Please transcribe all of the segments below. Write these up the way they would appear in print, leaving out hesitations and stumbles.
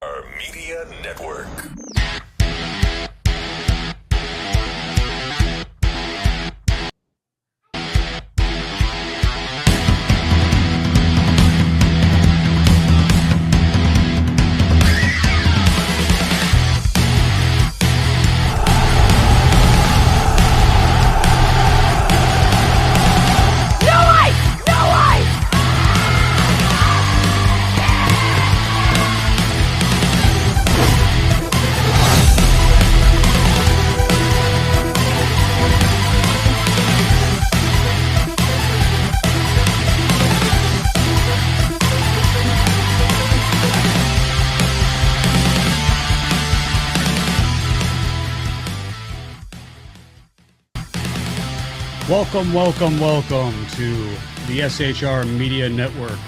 Our Media Network. Welcome to the SHR Media Network,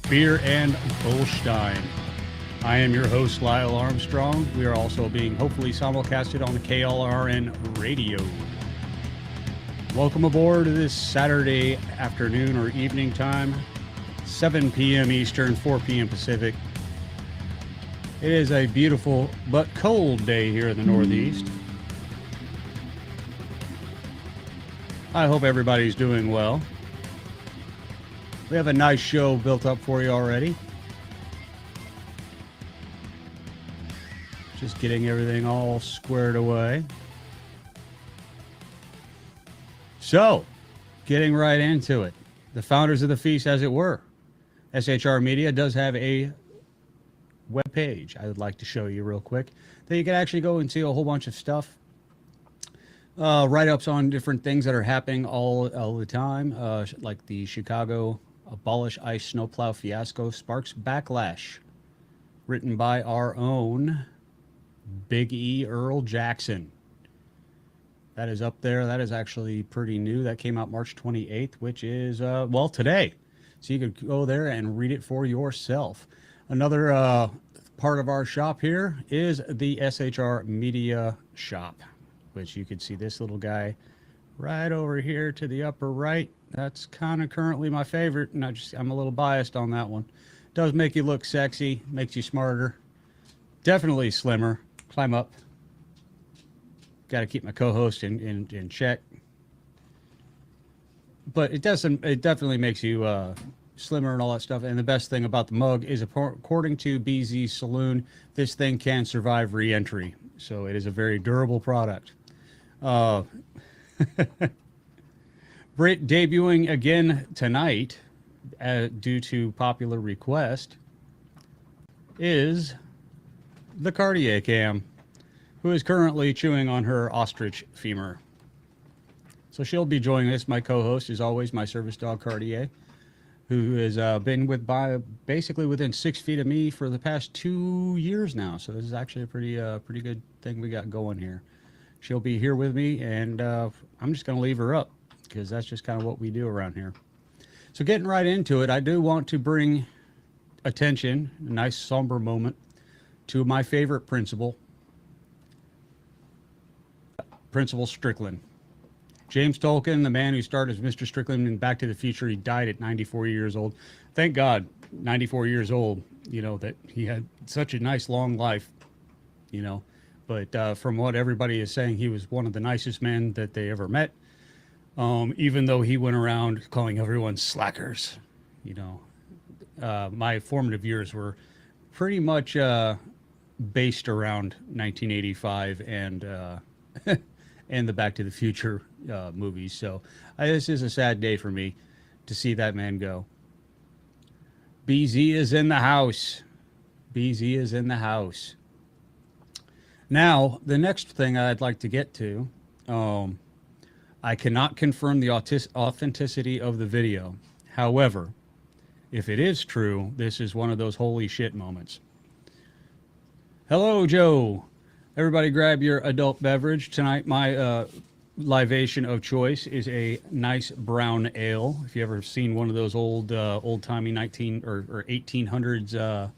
Beer and Bullstein. I am your host, Lyle Armstrong. We are also being hopefully simulcasted on KLRN Radio. Welcome aboard this Saturday afternoon or evening time, 7 p.m. Eastern, 4 p.m. Pacific. It is a beautiful but cold day here in the Northeast. I hope everybody's doing well. We have a nice show built up for you already. Just getting everything all squared away. So, getting right into it. The founders of the feast, as it were. SHR Media does have a web page I would like to show you real quick that you can actually go and see a whole bunch of stuff. Write-ups on different things that are happening all the time, like the Chicago Abolish ICE Snowplow Fiasco Sparks Backlash, written by our own Big E Earl Jackson. That is up there. That is actually pretty new. That came out March 28th, which is, well, today. So you could go there and read it for yourself. Another part of our shop here is the SHR Media Shop, which you can see this little guy right over here to the upper right. That's kind of currently my favorite, and I'm a little biased on that one. Does make you look sexy, makes you smarter, definitely slimmer. Climb up. Got to keep my co-host in check, but it definitely makes you slimmer and all that stuff. And the best thing about the mug is, according to BZ Saloon, this thing can survive re-entry, so it is a very durable product. Brit debuting again tonight, due to popular request, is the Cartier Cam, who is currently chewing on her ostrich femur. So she'll be joining us. My co-host is always my service dog Cartier, who has been basically within 6 feet of me for the past 2 years now. So this is actually a pretty good thing we got going here. She'll be here with me, and I'm just going to leave her up because that's just kind of what we do around here. So getting right into it, I do want to bring attention, a nice somber moment, to my favorite principal, Principal Strickland. James Tolkan, the man who starred as Mr. Strickland in Back to the Future, he died at 94 years old. Thank God, 94 years old, that he had such a nice long life, But from what everybody is saying, he was one of the nicest men that they ever met, even though he went around calling everyone slackers, you know, my formative years were pretty much based around 1985 and and the Back to the Future movies. So this is a sad day for me to see that man go. BZ is in the house. BZ is in the house. Now, the next thing I'd like to get to, I cannot confirm the authenticity of the video. However, if it is true, this is one of those holy shit moments. Hello, Joe. Everybody grab your adult beverage. Tonight, my libation of choice is a nice brown ale. If you ever seen one of those old-timey 19 or 1800s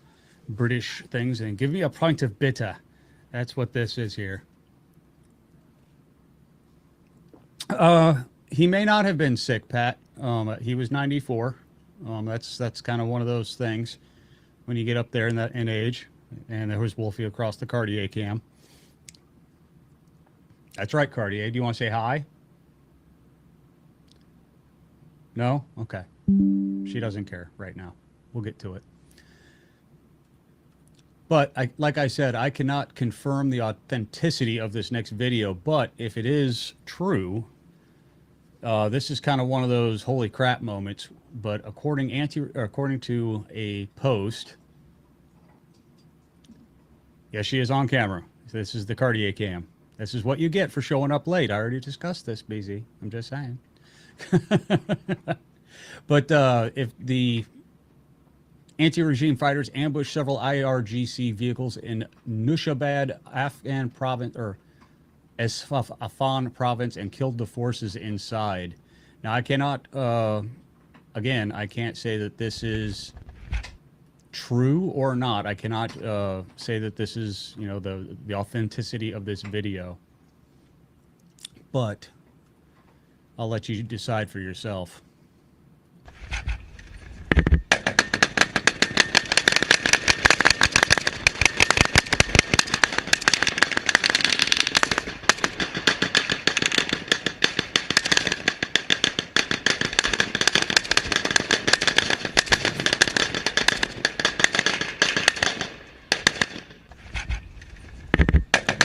British things, and give me a pint of bitter. That's what this is here. He may not have been sick, Pat. He was 94. That's kind of one of those things when you get up there in age. And there was Wolfie across the Cartier cam. That's right, Cartier. Do you want to say hi? No? Okay. She doesn't care right now. We'll get to it. But like I said, I cannot confirm the authenticity of this next video. But if it is true, this is kind of one of those holy crap moments. But according to a post, yes, she is on camera. This is the Cartier cam. This is what you get for showing up late. I already discussed this, BZ. I'm just saying. But if the anti-regime fighters ambushed several IRGC vehicles in Nushabad, Afghan province, or Isfahan province, and killed the forces inside. Now, I cannot, again, I can't say that this is true or not. I cannot say that this is, you know, the authenticity of this video. But I'll let you decide for yourself.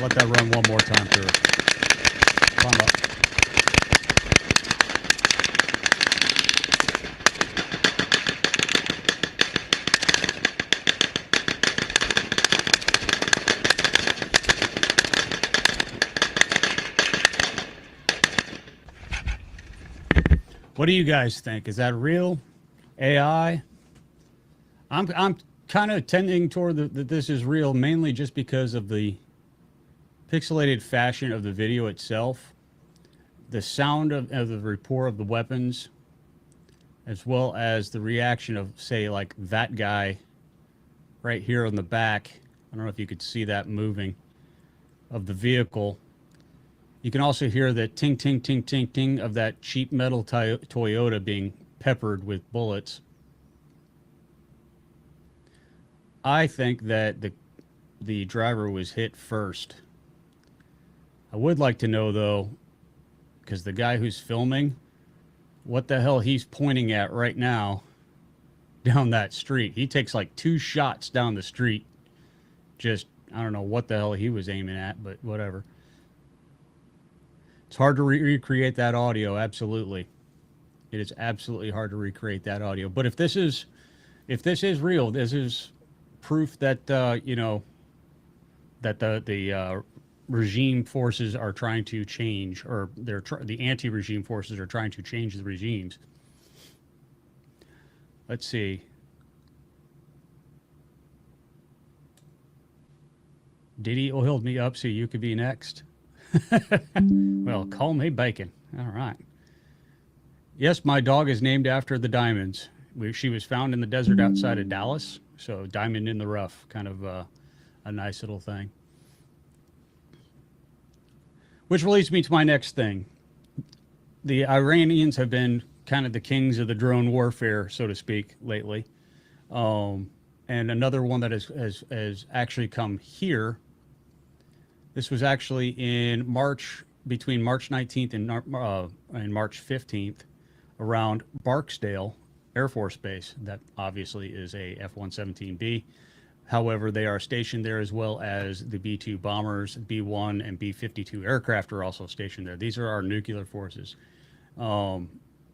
Let that run one more time through. Climb up. What do you guys think? Is that real? AI? I'm kind of tending toward that this is real, mainly just because of the pixelated fashion of the video itself, the sound of the report of the weapons, as well as the reaction of, say, like that guy right here on the back. I don't know if you could see that moving of the vehicle. You can also hear the ting, ting, ting, ting, ting of that cheap metal Toyota being peppered with bullets. I think that the driver was hit first. I would like to know, though, because the guy who's filming, what the hell he's pointing at right now down that street. He takes like 2 shots down the street. Just, I don't know what the hell he was aiming at, but whatever. It's hard to recreate that audio, absolutely. It is absolutely hard to recreate that audio. But if this is real, this is proof that, you know, that the regime forces are trying to change, or the anti-regime forces are trying to change the regimes. Let's see. Diddy oiled me up so you could be next. Well, call me bacon. All right. Yes, my dog is named after the diamonds. She was found in the desert outside of Dallas, so diamond in the rough, kind of a nice little thing. Which leads me to my next thing. The Iranians have been kind of the kings of the drone warfare, so to speak, lately. And another one that has actually come here. This was actually in March, between March 19th and March 15th, around Barksdale, Air Force Base. That obviously is a F-117B. However, they are stationed there, as well as the B-2 bombers, B-1 and B-52 aircraft are also stationed there. These are our nuclear forces.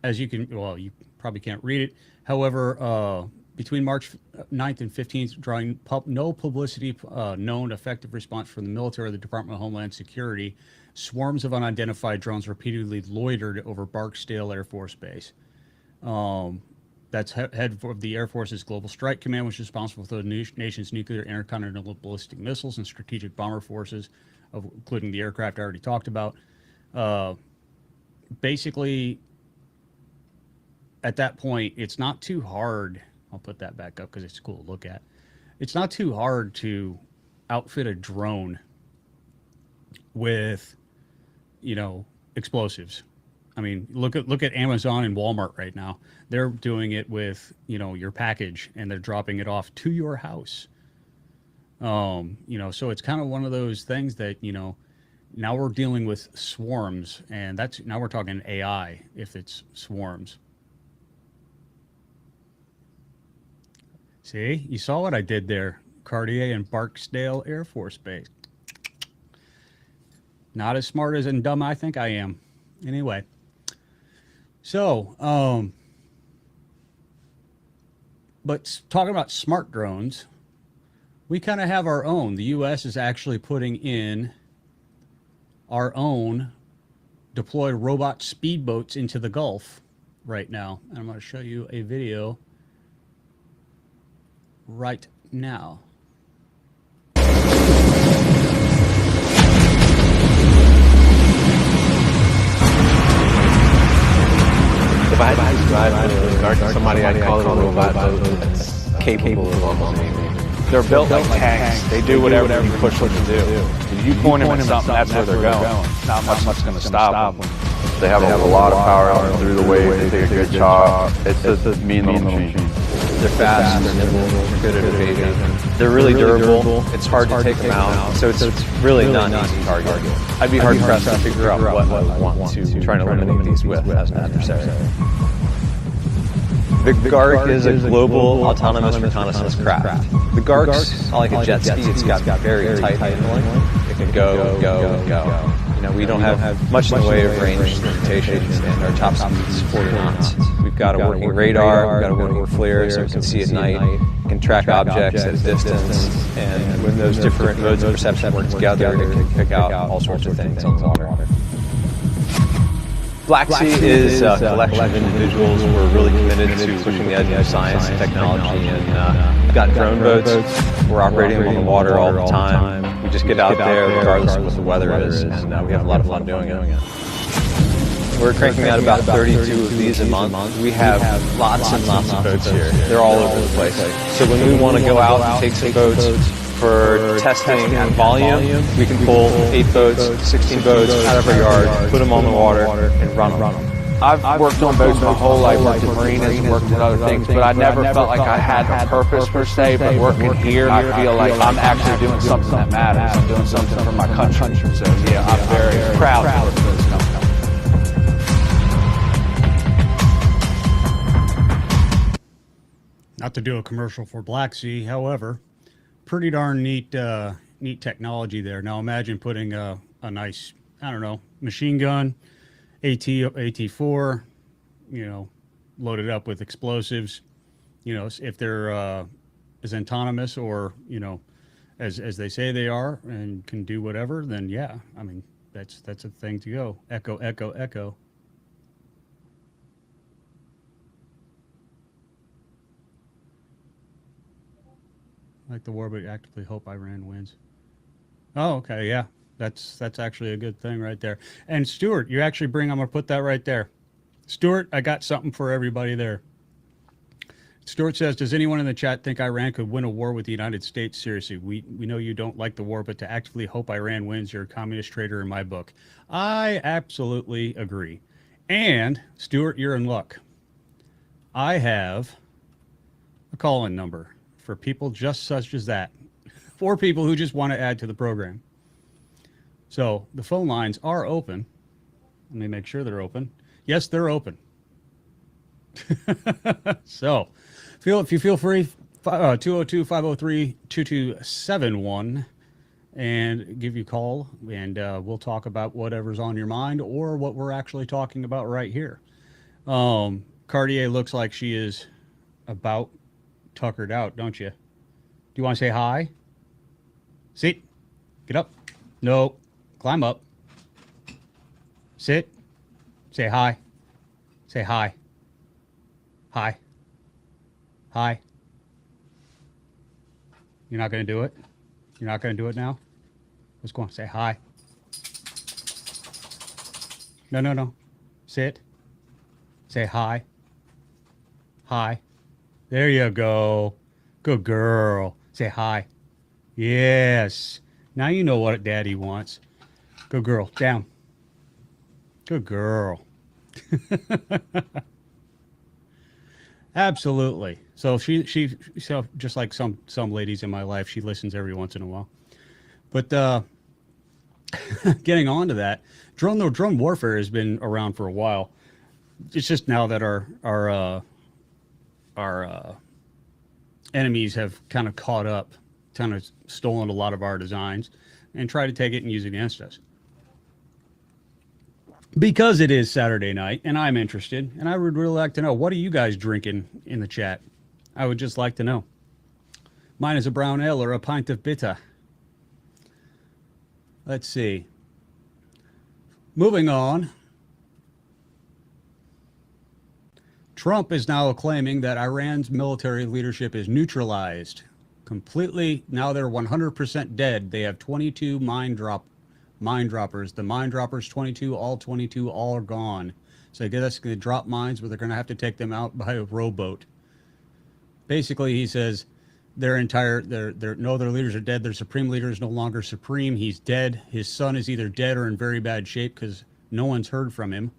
As you can, well, you probably can't read it. However, between March 9th and 15th, drawing no publicity, known effective response from the military or the Department of Homeland Security, swarms of unidentified drones repeatedly loitered over Barksdale Air Force Base. That's head of the Air Force's Global Strike Command, which is responsible for the nation's nuclear, intercontinental ballistic missiles and strategic bomber forces, including the aircraft I already talked about. Basically, at that point, it's not too hard. I'll put that back up because it's cool to look at. It's not too hard to outfit a drone with, explosives. I mean, look at Amazon and Walmart right now. They're doing it with, your package, and they're dropping it off to your house. So it's kind of one of those things that, now we're dealing with swarms, and now we're talking AI if it's swarms. See, you saw what I did there. Cartier and Barksdale Air Force Base. Not as smart as and dumb I think I am. Anyway. So, but talking about smart drones, we kind of have our own. The U.S. is actually putting in our own deployed robot speedboats into the Gulf right now. And I'm going to show you a video right now. If I had to drive somebody, I'd call it a robot boat that's capable of almost anything. They're built like tanks. They do whatever you push them to do. If you point them at something, that's where they're going. Not much going to stop them. They have a lot of power through the wave. They take a good chop. It's just a mean little machine. They're fast, they're nimble, they're good at evading. They're really durable. It's hard to take them out, so it's really not an easy target. I'd be hard pressed to figure out what I would want to try to eliminate these with as an adversary. The GARC is a global autonomous reconnaissance craft. The GARC's like a jet ski. It's got very tight handling. It can go, and go. We don't have much in the way of range limitations, and our top speed is 40 knots. We've got a working radar, we've got a working flare, so we can see at night, can track objects at a distance, and when those different modes of perception work together, it can pick out all sorts of things on the water. Black Sea is a collection of individuals who are really committed to pushing the edge of science and technology, and we've got drone boats. We're operating on the water all the time. We just get out there regardless of what the weather is, and we have a lot of fun doing it. We're cranking out about 32 of these a month. We have lots and lots of boats here. They're all over the place. So when we want to go out and take some boats for testing at volume, we can pull 8 boats, 16 boats out of our yard, put them on the water, and run them. I've worked on boats my whole life, worked in marinas and worked at other things, but I never felt like I had a purpose per se, but working here, I feel like I'm actually doing something that matters. I'm doing something for my country. So yeah, I'm very proud to work for this company. Not to do a commercial for Black Sea, however, pretty darn neat technology there. Now imagine putting a nice, machine gun, AT-4, loaded up with explosives, if they're as autonomous or, as they say they are and can do whatever, then yeah, I mean, that's a thing to go. Echo, echo, echo. Like the war, but actively hope Iran wins. Oh, okay, yeah. That's actually a good thing right there. And Stuart, I'm going to put that right there. Stuart, I got something for everybody there. Stuart says, does anyone in the chat think Iran could win a war with the United States? Seriously, we know you don't like the war, but to actively hope Iran wins, you're a communist traitor in my book. I absolutely agree. And, Stuart, you're in luck. I have a call-in number for people just such as that. 4 people who just want to add to the program. So the phone lines are open. Let me make sure they're open. Yes, they're open. So, if you feel free, 202-503-2271, and give you a call, and we'll talk about whatever's on your mind or what we're actually talking about right here. Cartier looks like she is about tuckered out, don't you? Do you want to say hi? Sit. Get up. No. Climb up. Sit. Say hi. Say hi. Hi. Hi. You're not going to do it? You're not going to do it now? Let's go on. Say hi. No. Sit. Say hi. Hi. There you go. Good girl. Say hi. Yes. Now you know what Daddy wants. Good girl. Down. Good girl. Absolutely. So she just like some ladies in my life, she listens every once in a while. But getting on to that, drone warfare has been around for a while. It's just now that our enemies have kind of caught up, kind of stolen a lot of our designs, and try to take it and use it against us. Because it is Saturday night, and I'm interested, and I would really like to know, what are you guys drinking in the chat? I would just like to know. Mine is a brown ale or a pint of bitter. Let's see. Moving on. Trump is now claiming that Iran's military leadership is neutralized. Completely, now they're 100% dead. They have 22 mine droppers. The mine droppers, 22 all are gone. So I guess they drop mines, but they're going to have to take them out by a rowboat. Basically, he says their leaders are dead. Their supreme leader is no longer supreme. He's dead. His son is either dead or in very bad shape because no one's heard from him.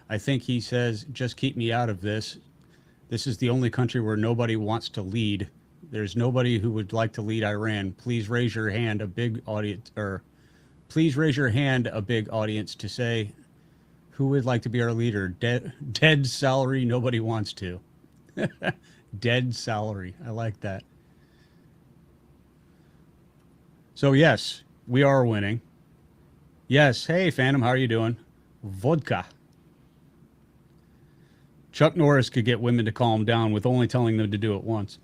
I think he says, just keep me out of this. This is the only country where nobody wants to lead. There's nobody who would like to lead Iran. Please raise your hand, a big audience, please raise your hand, a big audience, to say who would like to be our leader. Dead salary, nobody wants to. Dead salary. I like that. So yes, we are winning. Yes. Hey, Phantom, how are you doing? Vodka. Chuck Norris could get women to calm down with only telling them to do it once.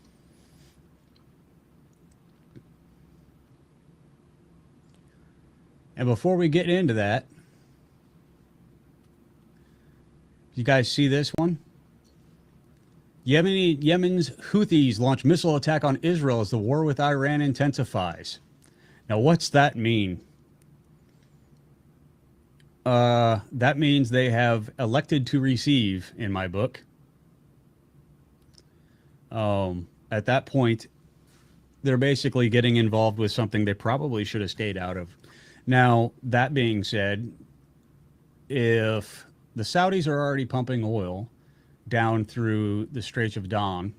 And before we get into that, you guys see this one? Yemen's Houthis launch missile attack on Israel as the war with Iran intensifies. Now, what's that mean? That means they have elected to receive, in my book. At that point, they're basically getting involved with something they probably should have stayed out of. Now, that being said, if the Saudis are already pumping oil down through the Straits of Dawn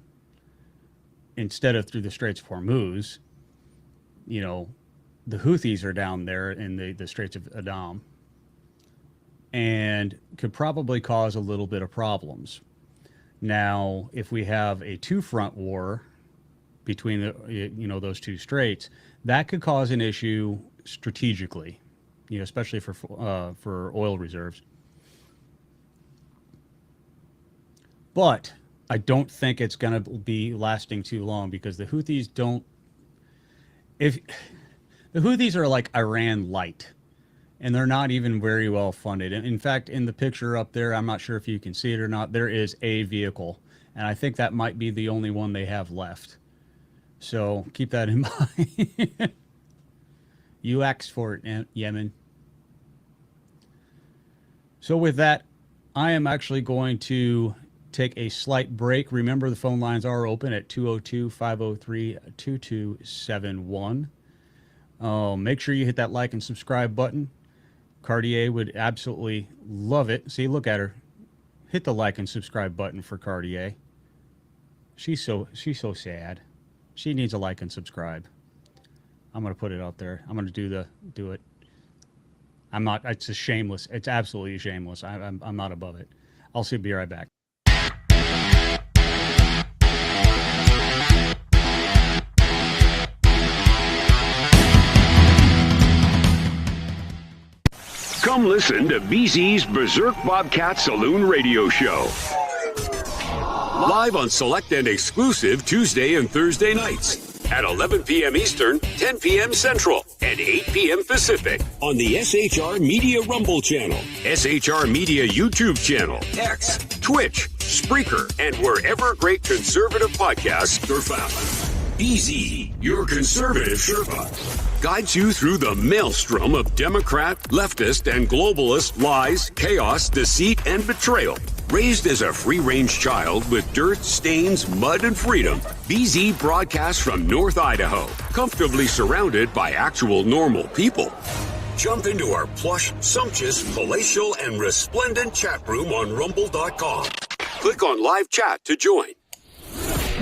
instead of through the Straits of Hormuz, the Houthis are down there in the Straits of Adam and could probably cause a little bit of problems. Now, if we have a two-front war between those two straits, that could cause an issue strategically, especially for oil reserves. But I don't think it's going to be lasting too long because the Houthis don't. If the Houthis are like Iran light, and they're not even very well funded. And in fact, in the picture up there, I'm not sure if you can see it or not, there is a vehicle, and I think that might be the only one they have left. So keep that in mind. You asked for it, Yemen. So with that, I am actually going to take a slight break. Remember, the phone lines are open at 202-503-2271. Make sure you hit that like and subscribe button. Cartier would absolutely love it. See, look at her. Hit the like and subscribe button for Cartier. She's so sad. She needs a like and subscribe. I'm going to put it out there. I'm going to do it. I'm not, it's absolutely shameless. I'm not above it. Be right back. Come listen to BZ's Berserk Bobcat Saloon Radio Show. Live on select and exclusive Tuesday and Thursday nights at 11 p.m. Eastern, 10 p.m. Central, and 8 p.m. Pacific on the SHR Media Rumble channel, SHR Media YouTube channel, X, Twitch, Spreaker, and wherever great conservative podcasts are found. BZ, your conservative Sherpa, guides you through the maelstrom of Democrat, leftist, and globalist lies, chaos, deceit, and betrayal. Raised as a free-range child with dirt, stains, mud, and freedom, BZ broadcasts from North Idaho, comfortably surrounded by actual normal people. Jump into our plush, sumptuous, palatial, and resplendent chat room on rumble.com. Click on live chat to join.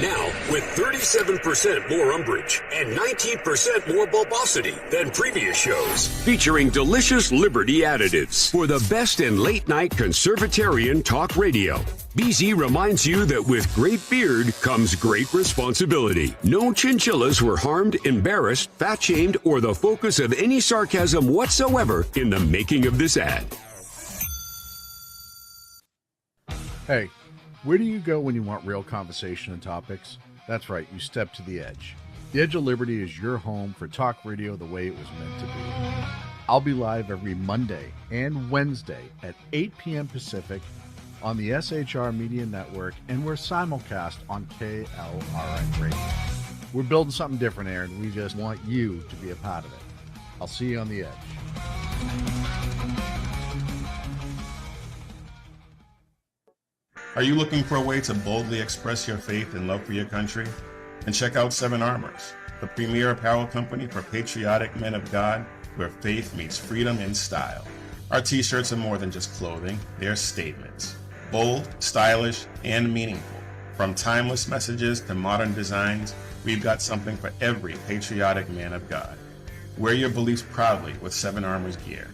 Now, with 37% more umbrage and 19% more bulbosity than previous shows, featuring delicious Liberty additives for the best in late-night conservatarian talk radio. BZ reminds you that with great beard comes great responsibility. No chinchillas were harmed, embarrassed, fat-shamed, or the focus of any sarcasm whatsoever in the making of this ad. Hey, where do you go when you want real conversation and topics? That's right, you step to the edge. The Edge of Liberty is your home for talk radio the way it was meant to be. I'll be live every Monday and Wednesday at 8 p.m. Pacific on the SHR Media Network, and we're simulcast on KLRN Radio. We're building something different, Aaron. We just want you to be a part of it. I'll see you on the edge. Are you looking for a way to boldly express your faith and love for your country? Then check out Seven Armors, the premier apparel company for patriotic men of God, where faith meets freedom in style. Our t-shirts are more than just clothing, they're statements. Bold, stylish, and meaningful. From timeless messages to modern designs, we've got something for every patriotic man of God. Wear your beliefs proudly with Seven Armors gear.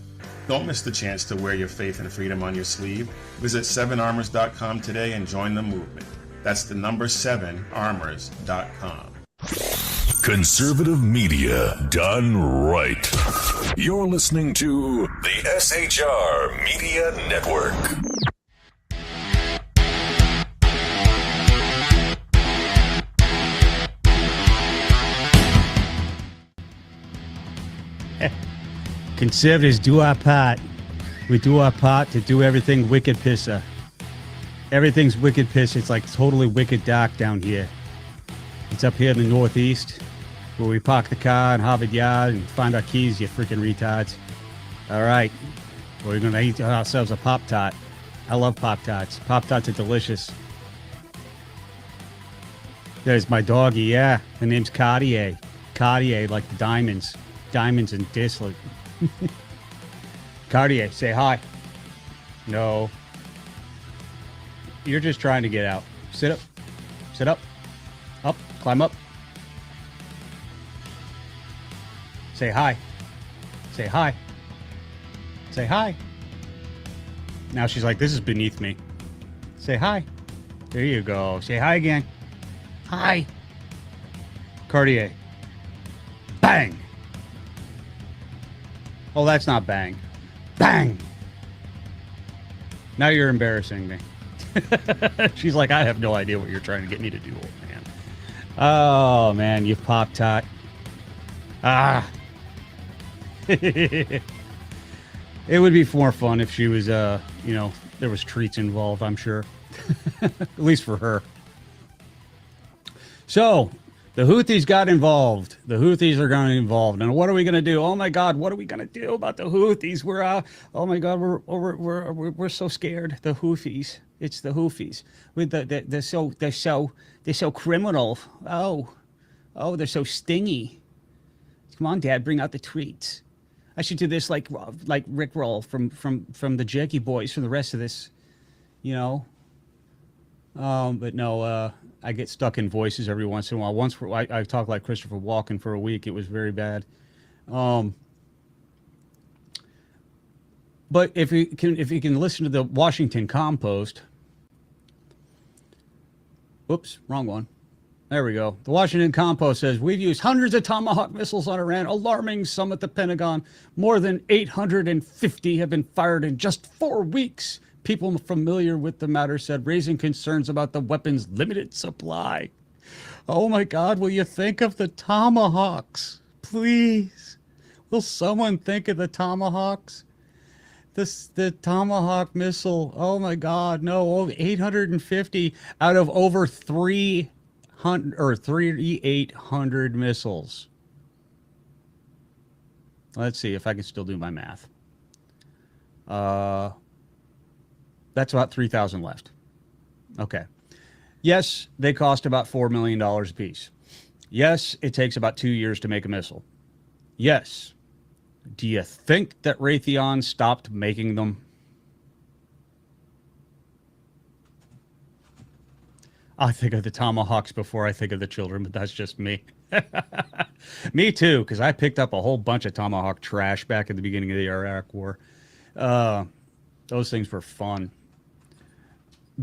Don't miss the chance to wear your faith and freedom on your sleeve. Visit 7armors.com today and join the movement. That's the number 7armors.com. Conservative media done right. You're listening to the SHR Media Network. Conservatives do our part. We do our part to do everything wicked pisser. Everything's wicked piss. It's like totally wicked dark down here. It's up here in the Northeast where we park the car in Harvard Yard and find our keys, you freaking retards. All right. We're going to eat ourselves a Pop-Tart. I love Pop-Tarts. Pop-Tarts are delicious. There's my doggy, yeah. Her name's Cartier. Cartier, like the diamonds. Diamonds and disc. Cartier, say hi. No. You're just trying to get out. Sit up. Sit up. Up. Climb up. Say hi. Say hi. Say hi. Now she's like, this is beneath me. Say hi. There you go. Say hi again. Hi. Cartier. Bang. Oh, that's not bang. Bang. Now you're embarrassing me. She's like, I have no idea what you're trying to get me to do, old man. Oh, man, you Pop-Tart. Ah. It would be more fun if she was, there was treats involved, I'm sure. At least for her. So, the Houthis got involved. The Houthis are going to get involved. And what are we going to do? Oh my God, what are we going to do about the Houthis? Oh my God, we're so scared. The Houthis. It's the Houthis. They're so criminal. Oh, they're so stingy. Come on, Dad, bring out the treats. I should do this like Rickroll from the Jerky Boys for the rest of this, But no, I get stuck in voices every once in a while. Once I talked like Christopher Walken for a week. It was very bad. But if you can listen to the Washington Compost. Oops, wrong one. There we go. The Washington Compost says, we've used hundreds of Tomahawk missiles on Iran, alarming some at the Pentagon. More than 850 have been fired in just 4 weeks. People familiar with the matter said, raising concerns about the weapon's limited supply. Oh my God, will you think of the Tomahawks? Please. Will someone think of the Tomahawks? The Tomahawk missile. Oh my God, no. 850 out of over 3,800 missiles. Let's see if I can still do my math. That's about 3,000 left. Okay. Yes, they cost about $4 million a piece. Yes, it takes about 2 years to make a missile. Yes. Do you think that Raytheon stopped making them? I think of the Tomahawks before I think of the children, but that's just me. Me too, because I picked up a whole bunch of Tomahawk trash back at the beginning of the Iraq War. Those things were fun.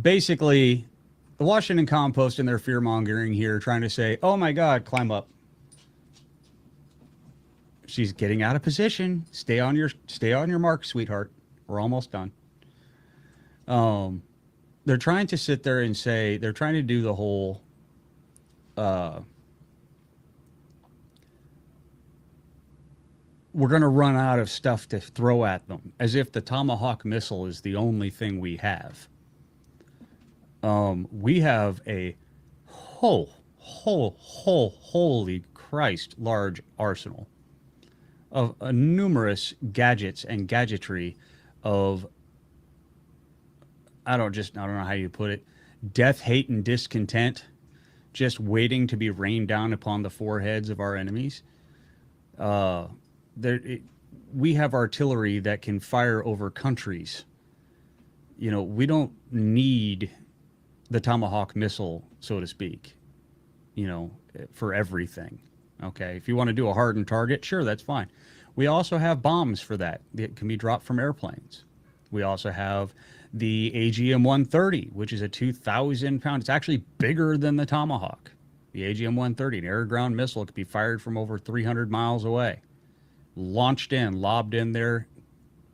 Basically, the Washington Compost and their fear-mongering here trying to say, oh my God, climb up. She's getting out of position. Stay on your mark, sweetheart. We're almost done. They're trying to sit there and say, they're trying to do the whole, we're going to run out of stuff to throw at them, as if the Tomahawk missile is the only thing we have. We have a holy Christ, large arsenal of numerous gadgets and gadgetry of, I don't know how you put it, death, hate, and discontent, just waiting to be rained down upon the foreheads of our enemies. We have artillery that can fire over countries. You know, we don't need the Tomahawk missile, so to speak, you know, for everything. Okay, if you want to do a hardened target, sure, that's fine. We also have bombs for that. It can be dropped from airplanes. We also have the AGM-130, which is a 2,000 pound. It's actually bigger than the Tomahawk. The AGM-130, an air-ground missile, could be fired from over 300 miles away. Launched in, lobbed in there,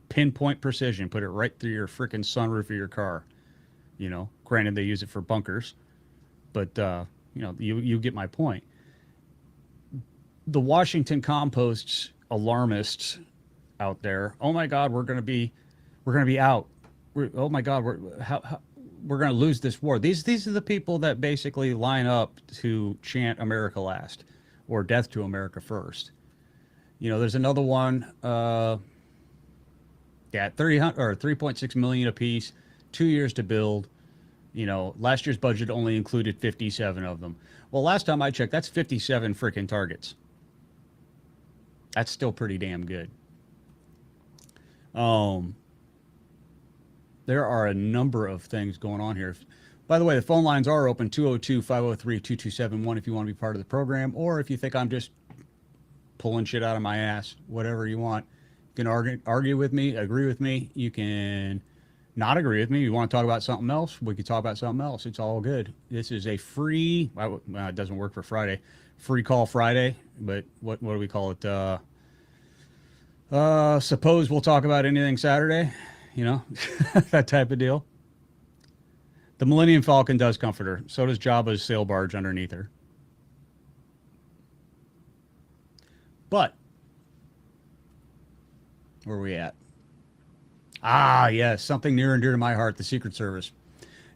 pinpoint precision, put it right through your freaking sunroof of your car. You know, granted they use it for bunkers, but you know, you get my point. The Washington Compost's alarmists out there, oh my God, we're going to be out. Oh my God, we're going to lose this war. These are the people that basically line up to chant America last or death to America first. You know, there's another one, 3.6 million a piece, 2 years to build. You know, last year's budget only included 57 of them. Well, last time I checked, that's 57 freaking targets. That's still pretty damn good. There are a number of things going on here. By the way, the phone lines are open, 202-503-2271 if you want to be part of the program, or if you think I'm just pulling shit out of my ass, whatever you want. You can argue with me, agree with me. You can not agree with me. You want to talk about something else? We can talk about something else. It's all good. This is a free, well, it doesn't work for Friday, free call Friday, but what do we call it? Suppose we'll talk about anything Saturday, you know, that type of deal. The Millennium Falcon does comfort her. So does Jabba's sail barge underneath her. But where are we at? Ah, yes, something near and dear to my heart, the Secret Service.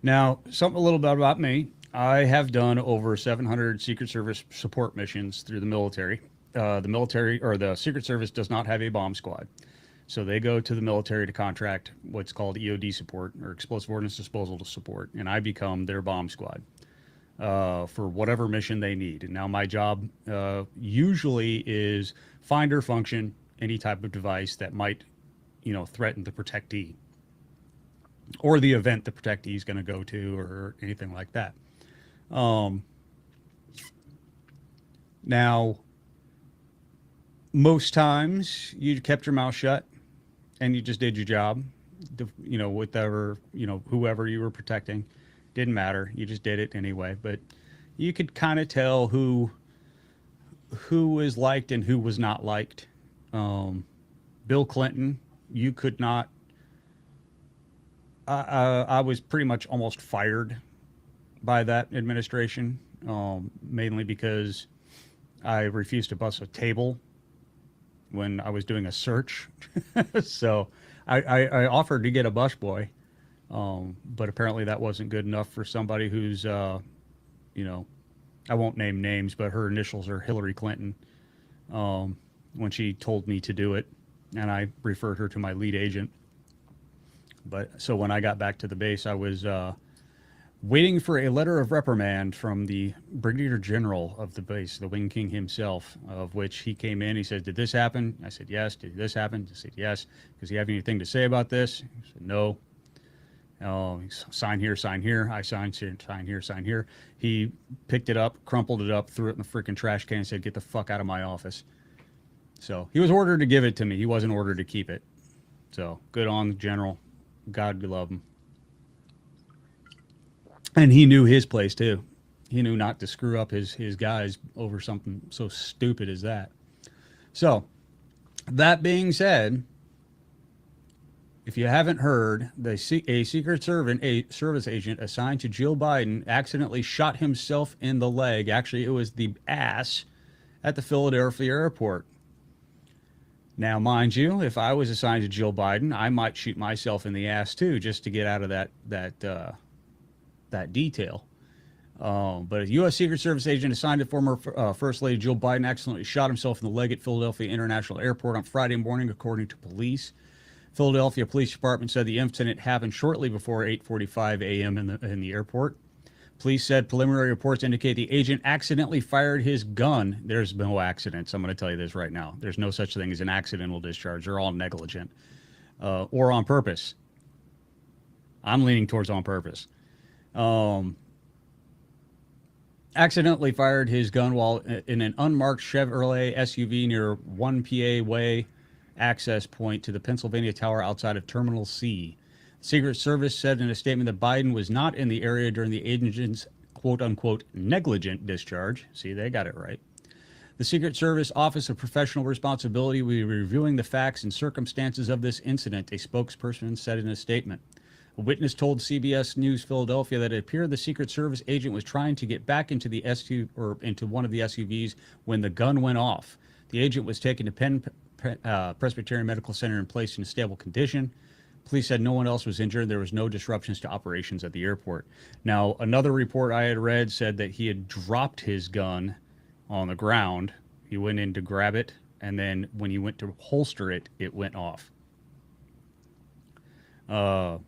Now, something a little bit about me. I have done over 700 Secret Service support missions through the military. The Secret Service does not have a bomb squad. So they go to the military to contract what's called EOD support, or explosive ordnance disposal support, and I become their bomb squad for whatever mission they need. And now my job usually is find or function any type of device that might, you know, threaten the protectee or the event the protectee is going to go to or anything like that. Now, most times you kept your mouth shut and you just did your job, you know, whoever you were protecting, didn't matter. You just did it anyway. But you could kind of tell who was liked and who was not liked. Bill Clinton, you could not. I was pretty much almost fired by that administration, mainly because I refused to bus a table when I was doing a search. So I offered to get a busboy, but apparently that wasn't good enough for somebody who's, you know, I won't name names, but her initials are Hillary Clinton, when she told me to do it, and I referred her to my lead agent. But so when I got back to the base, I was waiting for a letter of reprimand from the Brigadier General of the base, the Wing King himself, of which he came in. He said, "Did this happen?" I said, "Yes." "Did this happen?" I said, "Yes." "Does he have anything to say about this?" He said, "No." "Oh, sign here, sign here." I signed here, sign here, sign here. He picked it up, crumpled it up, threw it in the freaking trash can, and said, "Get the fuck out of my office." So he was ordered to give it to me. He wasn't ordered to keep it. So good on the general. God love him. And he knew his place too. He knew not to screw up his guys over something so stupid as that. So that being said, if you haven't heard, a Secret Service agent assigned to Joe Biden accidentally shot himself in the leg. Actually, it was the ass at the Philadelphia airport. Now, mind you, if I was assigned to Joe Biden, I might shoot myself in the ass too, just to get out of that detail. But a U.S. Secret Service agent assigned to former First Lady Joe Biden accidentally shot himself in the leg at Philadelphia International Airport on Friday morning, according to police. Philadelphia Police Department said the incident happened shortly before 8:45 a.m. in the airport. Police said preliminary reports indicate the agent accidentally fired his gun. There's no accidents. I'm going to tell you this right now. There's no such thing as an accidental discharge. They're all negligent or on purpose. I'm leaning towards on purpose. Accidentally fired his gun while in an unmarked Chevrolet SUV near 1 PA Way access point to the Pennsylvania Tower outside of Terminal C. Secret Service said in a statement that Biden was not in the area during the agent's quote-unquote negligent discharge. See, they got it right. The Secret Service Office of Professional Responsibility will be reviewing the facts and circumstances of this incident, a spokesperson said in a statement. A witness told CBS News Philadelphia that it appeared the Secret Service agent was trying to get back into the SUV or into one of the SUVs when the gun went off. The agent was taken to Presbyterian Medical Center and placed in a stable condition. Police said no one else was injured. There was no disruptions to operations at the airport. Now, another report I had read said that he had dropped his gun on the ground. He went in to grab it, and then when he went to holster it, it went off. I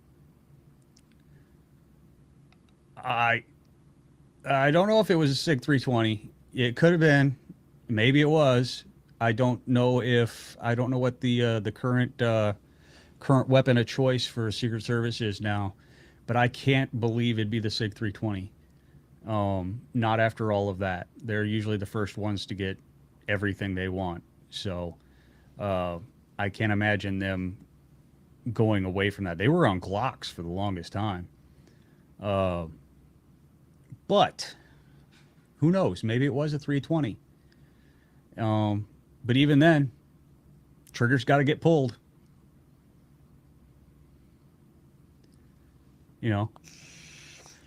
don't know if it was a SIG 320. It could have been. Maybe it was. I don't know what the current weapon of choice for Secret Service is now, but I can't believe it'd be the SIG 320. Not after all of that. They're usually the first ones to get everything they want. So I can't imagine them going away from that. They were on Glocks for the longest time. But who knows? Maybe it was a 320. But even then, trigger's got to get pulled. You know,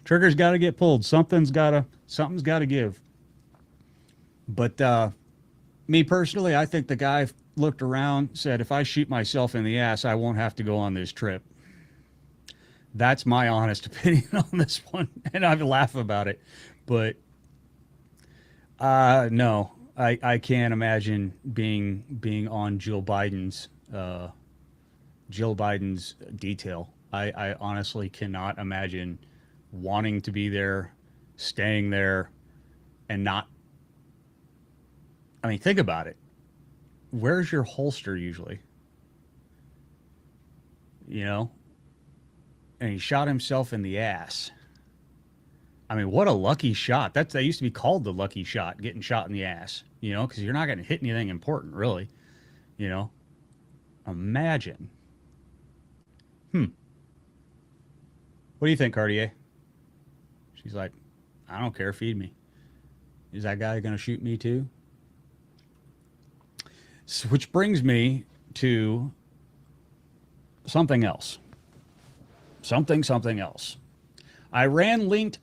trigger's got to get pulled. Something's got to give. But me personally, I think the guy looked around, said, if I shoot myself in the ass, I won't have to go on this trip. That's my honest opinion on this one, and I laugh about it. But no, I can't imagine being on Jill Biden's detail. I honestly cannot imagine wanting to be there, staying there, and not. I mean, think about it. Where's your holster usually? You know? And he shot himself in the ass. I mean, what a lucky shot. That used to be called the lucky shot, getting shot in the ass, you know, because you're not going to hit anything important, really. You know? Imagine. What do you think, Cartier? She's like, I don't care. Feed me. Is that guy going to shoot me too? Which brings me to something else. Something else. Iran-linked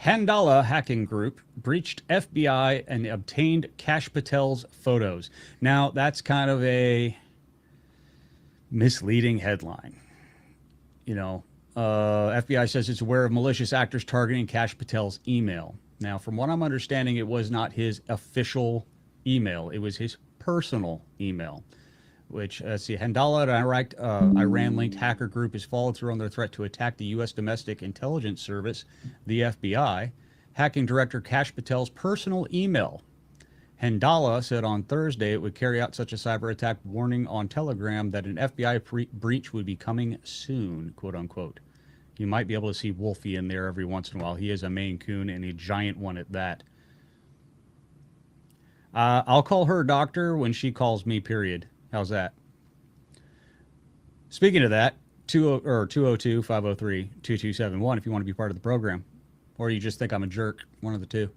Handala hacking group breached FBI and obtained Kash Patel's photos. Now, that's kind of a misleading headline. You know, FBI says it's aware of malicious actors targeting Kash Patel's email. Now, from what I'm understanding, it was not his official email. It was his personal email, which, see, Handala, an Iran-linked hacker group, has followed through on their threat to attack the U.S. Domestic Intelligence Service, the FBI, hacking Director Kash Patel's personal email. Handala said on Thursday it would carry out such a cyber attack, warning on Telegram that an FBI breach would be coming soon, quote unquote. You might be able to see Wolfie in there every once in a while. He is a Maine Coon, and a giant one at that. I'll call her doctor when she calls me, period. How's that? Speaking of that, 202-503-2271 if you want to be part of the program. Or you just think I'm a jerk, one of the two.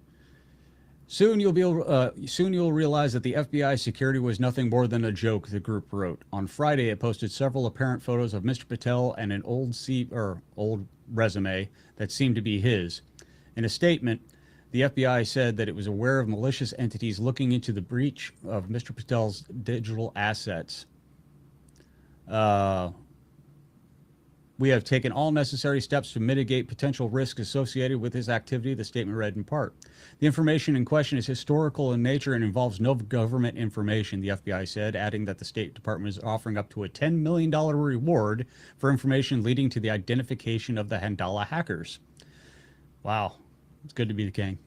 Soon you'll realize that the FBI security was nothing more than a joke, the group wrote. On Friday, it posted several apparent photos of Mr. Patel and an old resume that seemed to be his. In a statement, the FBI said that it was aware of malicious entities looking into the breach of Mr. Patel's digital assets. We have taken all necessary steps to mitigate potential risks associated with this activity, the statement read in part. The information in question is historical in nature and involves no government information, the FBI said, adding that the State Department is offering up to a $10 million reward for information leading to the identification of the Handala hackers. Wow. It's good to be the king.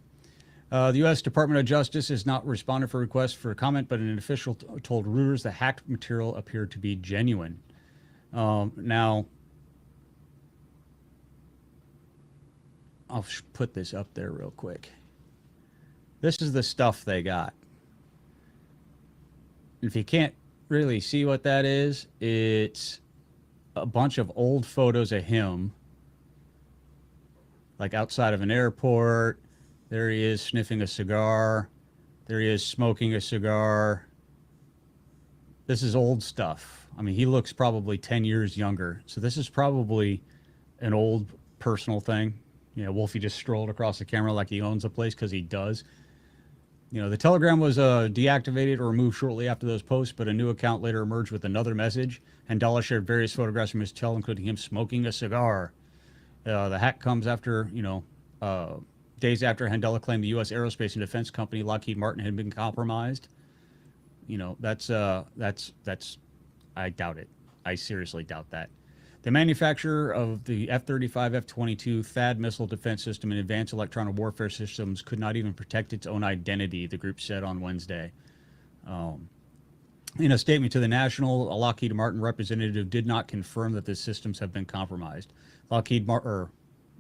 The U.S. Department of Justice has not responded for requests for comment, but an official told Reuters the hacked material appeared to be genuine. Now, I'll put this up there real quick. This is the stuff they got. If you can't really see what that is, it's a bunch of old photos of him, like outside of an airport. There he is sniffing a cigar. There he is smoking a cigar. This is old stuff. I mean, he looks probably 10 years younger. So this is probably an old personal thing. You know, Wolfie just strolled across the camera like he owns the place, because he does. You know, the Telegram was deactivated or removed shortly after those posts, but a new account later emerged with another message. Handala shared various photographs from his cell, including him smoking a cigar. The hack comes after, days after Handala claimed the U.S. aerospace and defense company Lockheed Martin had been compromised. You know, that's I doubt it. I seriously doubt that. The manufacturer of the F-35, F-22 THAAD missile defense system and advanced electronic warfare systems could not even protect its own identity, the group said on Wednesday. In a statement to the National, a Lockheed Martin representative did not confirm that the systems have been compromised. Lockheed Martin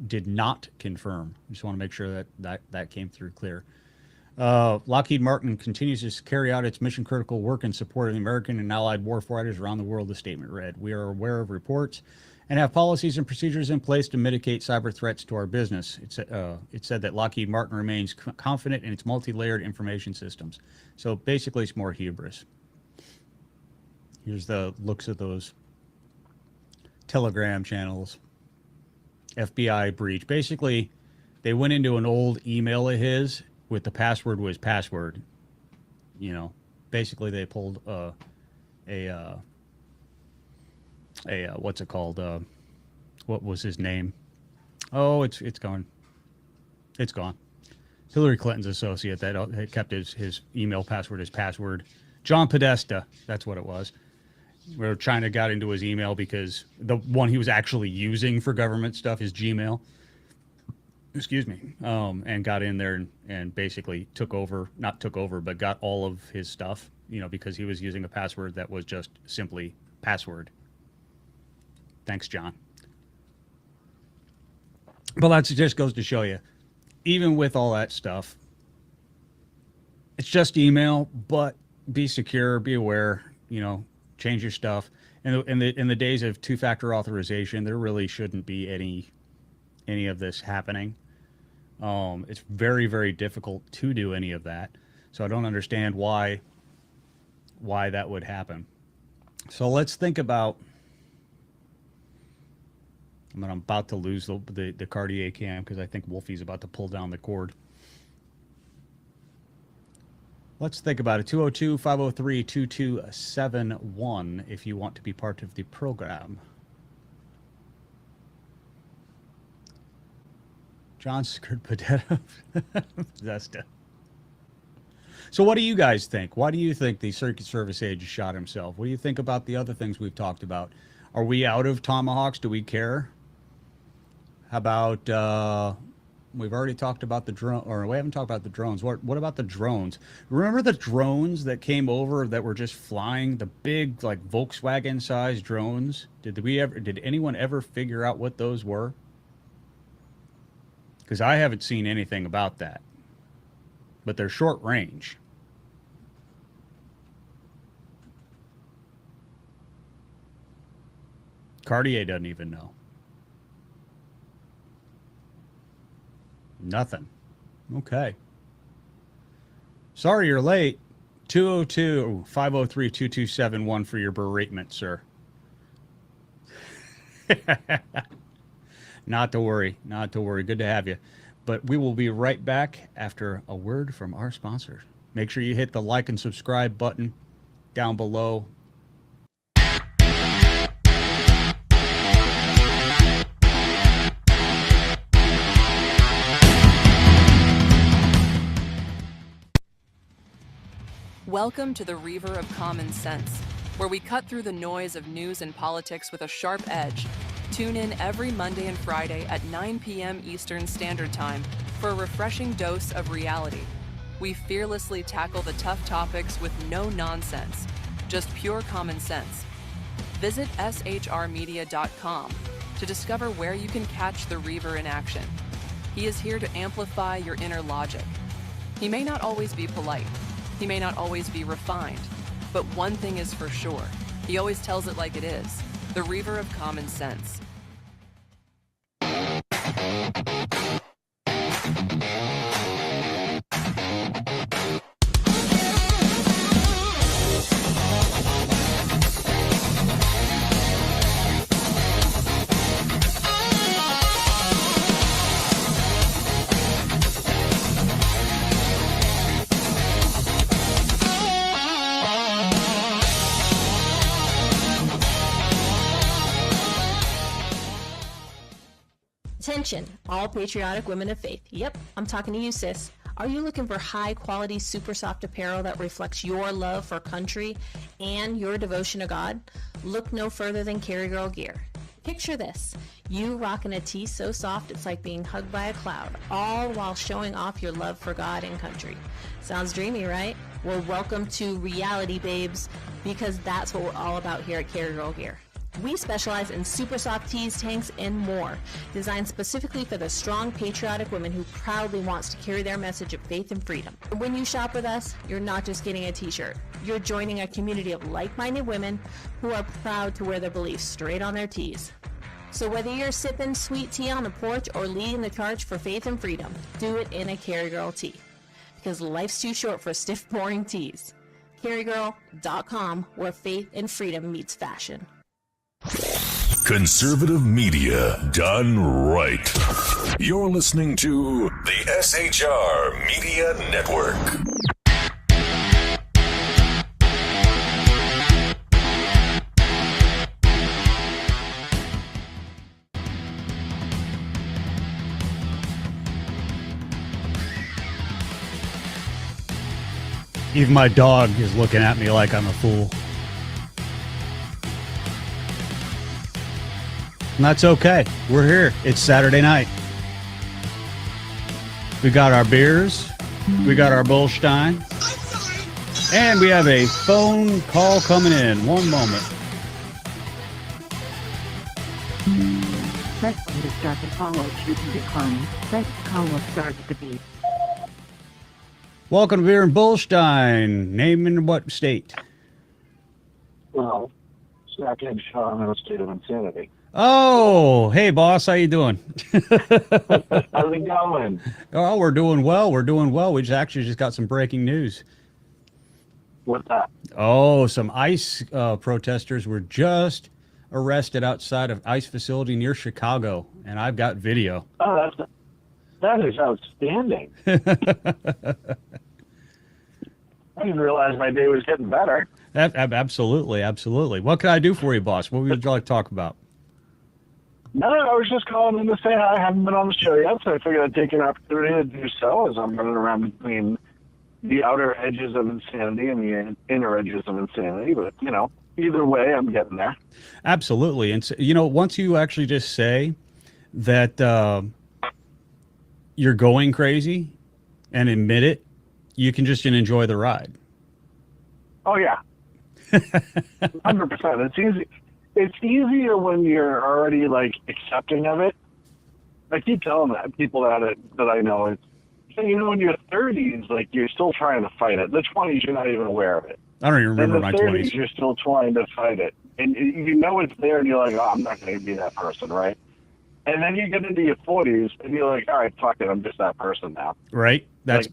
did not confirm. I just want to make sure that came through clear. Lockheed Martin continues to carry out its mission-critical work in support of the American and allied warfighters around the world, the statement read. We are aware of reports and have policies and procedures in place to mitigate cyber threats to our business. It said that Lockheed Martin remains confident in its multi-layered information systems. So basically, it's more hubris. Here's the looks of those Telegram channels. FBI breach. Basically, they went into an old email of his with the password was password. You know, basically they pulled what's it called? What was his name? Oh, it's gone. It's gone. Hillary Clinton's associate that had kept his email password as password. John Podesta, that's what it was. Where China got into his email because the one he was actually using for government stuff, his Gmail, and got in there and basically not took over, but got all of his stuff, because he was using a password that was just simply password. Thanks, John. But that just goes to show you, even with all that stuff, it's just email, but be secure, be aware, change your stuff. And in the days of two-factor authorization, there really shouldn't be any of this happening. It's very, very difficult to do any of that. So I don't understand why that would happen. So let's think about, I'm about to lose the Cartier cam because I think Wolfie's about to pull down the cord. Let's think about it. 202-503-2271 if you want to be part of the program. John Skirtpadetta. Zesta. So what do you guys think? Why do you think the Secret Service agent shot himself? What do you think about the other things we've talked about? Are we out of Tomahawks? Do we care? How about, we've already talked about the drone, or we haven't talked about the drones. What about the drones? Remember the drones that came over that were just flying, the big, like, Volkswagen-sized drones? Did anyone ever figure out what those were? Because I haven't seen anything about that. But they're short range. Cartier doesn't even know. Nothing. Okay. Sorry you're late. 202-503-2271 for your beratement, sir. Not to worry. Not to worry. Good to have you. But we will be right back after a word from our sponsors. Make sure you hit the like and subscribe button down below. Welcome to the Reaver of Common Sense, where we cut through the noise of news and politics with a sharp edge. Tune in every Monday and Friday at 9 p.m. Eastern Standard Time for a refreshing dose of reality. We fearlessly tackle the tough topics with no nonsense, just pure common sense. Visit shrmedia.com to discover where you can catch the Reaver in action. He is here to amplify your inner logic. He may not always be polite. He may not always be refined, but one thing is for sure. He always tells it like it is. The Reaver of Common Sense. Attention, all patriotic women of faith. Yep, I'm talking to you, sis. Are you looking for high-quality, super soft apparel that reflects your love for country and your devotion to God? Look no further than Carry Girl Gear. Picture this. You rocking a tee so soft it's like being hugged by a cloud, all while showing off your love for God and country. Sounds dreamy, right? Well, welcome to reality, babes, because that's what we're all about here at Carry Girl Gear. We specialize in super soft tees, tanks, and more, designed specifically for the strong, patriotic woman who proudly wants to carry their message of faith and freedom. When you shop with us, you're not just getting a t-shirt. You're joining a community of like-minded women who are proud to wear their beliefs straight on their tees. So whether you're sipping sweet tea on the porch or leading the charge for faith and freedom, do it in a Carry Girl tee. Because life's too short for stiff, boring tees. CarryGirl.com, where faith and freedom meets fashion. Conservative media done right. You're listening to the SHR Media Network. Even my dog is looking at me like I'm a fool. And that's okay. We're here. It's Saturday night. We got our beers. We got our Bullstein. And we have a phone call coming in. One moment. Press to start the call or choose to decline. Press call or start the beep. Welcome to Beer and Bullstein. Name in what state? Well, second shot in a state of insanity. Oh, hey, boss. How you doing? How's it going? Oh, we're doing well. We're doing well. We just got some breaking news. What's that? Oh, some ICE protesters were just arrested outside of ICE facility near Chicago, and I've got video. Oh, that is outstanding. I didn't realize my day was getting better. Absolutely, absolutely. What can I do for you, boss? What would you like to talk about? No, I was just calling in to say hi. I haven't been on the show yet, so I figured I'd take an opportunity to do so as I'm running around between the outer edges of insanity and the inner edges of insanity. But, either way, I'm getting there. Absolutely. And, once you actually just say that you're going crazy and admit it, you can just enjoy the ride. Oh, yeah. 100%. It's easy. It's easier when you're already, accepting of it. I keep telling people that I know. It's, in your 30s, you're still trying to fight it. The 20s, you're not even aware of it. I don't even remember my 20s. In the 30s, you're still trying to fight it. And you know it's there, and you're like, oh, I'm not going to be that person, right? And then you get into your 40s, and you're like, all right, fuck it, I'm just that person now. Right.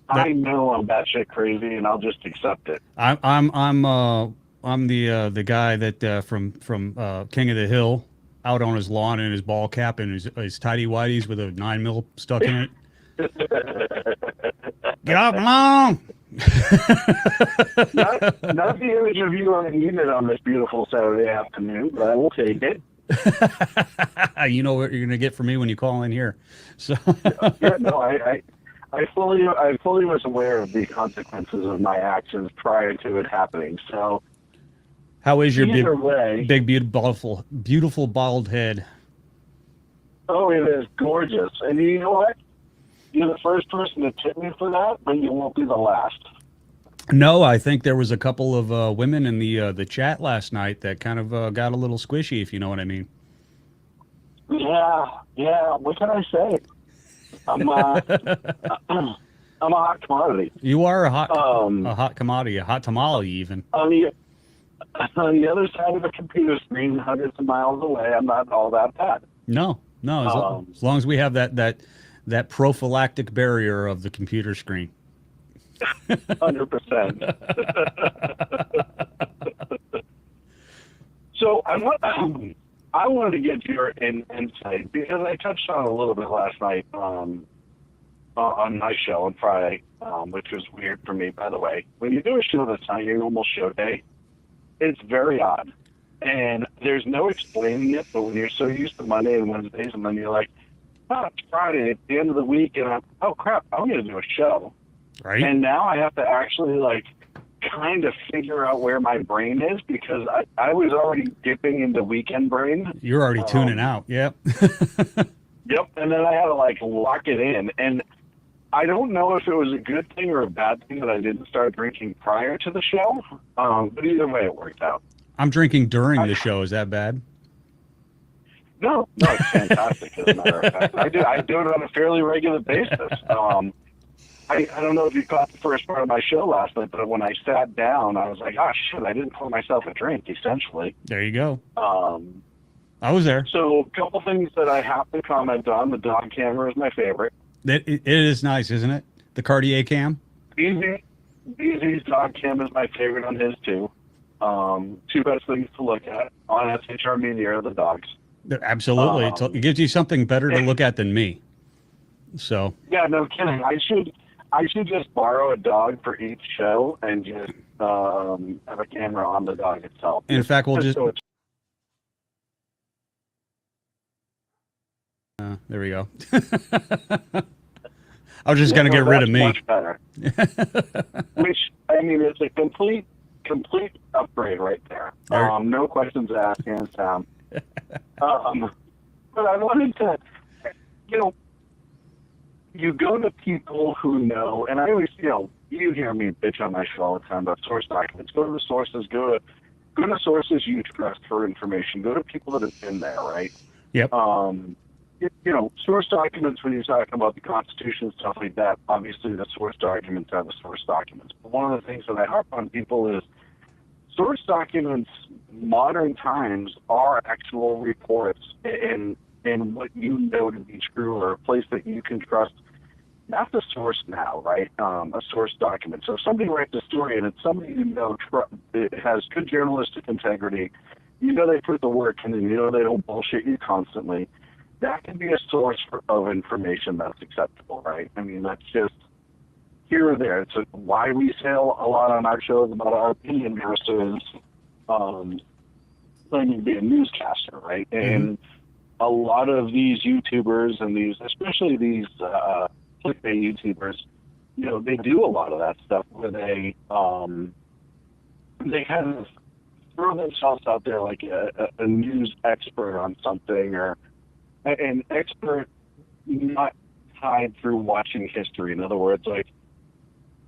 I know I'm batshit crazy, and I'll just accept it. I'm the guy that from King of the Hill, out on his lawn in his ball cap and his tidy whities with a 9mm stuck in it. Get off along. Not the image of you on the unit on this beautiful Saturday afternoon, but I will take it. You know what you're gonna get from me when you call in here. So yeah, no, I fully was aware of the consequences of my actions prior to it happening. So how is your big beautiful bald head? Oh, it is gorgeous. And you know what? You're the first person to tip me for that, but you won't be the last. No, I think there was a couple of women in the chat last night that kind of got a little squishy, if you know what I mean. Yeah. What can I say? I'm a hot commodity. You are a hot commodity, a hot tamale, even. On the other side of the computer screen, hundreds of miles away, I'm not all that bad. No. As long as we have that prophylactic barrier of the computer screen. 100%. So I wanted to get your insight because I touched on it a little bit last night on my show on Friday, which was weird for me, by the way. When you do a show that's not your normal show day, it's very odd. And there's no explaining it, but when you're so used to Monday and Wednesdays, and then you're like, oh, it's Friday at the end of the week, and oh, crap, I'm going to do a show. Right. And now I have to actually, kind of figure out where my brain is because I was already dipping into weekend brain. You're already tuning out. Yep. Yep. And then I had to, lock it in. And I don't know if it was a good thing or a bad thing that I didn't start drinking prior to the show, but either way, it worked out. I'm drinking during the show. Is that bad? No, it's fantastic, as a matter of fact. I do it on a fairly regular basis. I don't know if you caught the first part of my show last night, but when I sat down, I was like, oh, shit, I didn't pour myself a drink, essentially. There you go. I was there. So a couple things that I have to comment on. The dog camera is my favorite. It is nice, isn't it? The Cartier cam? Easy's dog cam is my favorite on his, too. Two best things to look at on SHR Media are the dogs. Absolutely. It gives you something better to look at than me. So. Yeah, no kidding. I should just borrow a dog for each show and just have a camera on the dog itself. In fact, we'll just... there we go. I was just going to get rid of me. Much better. Which, it's a complete upgrade right there. No questions asked, hands down. But I wanted to, you go to people who know, and I always, you hear me bitch on my show all the time about source documents. Go to the sources, go to sources you trust for information. Go to people that have been there, right? Yep. Source documents, when you're talking about the Constitution and stuff like that, obviously the source documents are the source documents. But one of the things that I harp on people is source documents, modern times, are actual reports and what you know to be true, or a place that you can trust. That's a source now, right? A source document. So if somebody writes a story and it's somebody you know it has good journalistic integrity, you know they put the work in, and you know they don't bullshit you constantly, that can be a source of information that's acceptable, right? I mean, that's just here or there. It's why we say a lot on our shows about our opinion versus claiming to be a newscaster, right? Mm-hmm. And a lot of these YouTubers and these, especially these clickbait YouTubers, you know, they do a lot of that stuff where they kind of throw themselves out there like a news expert on something, or an expert not tied through watching history. In other words, like,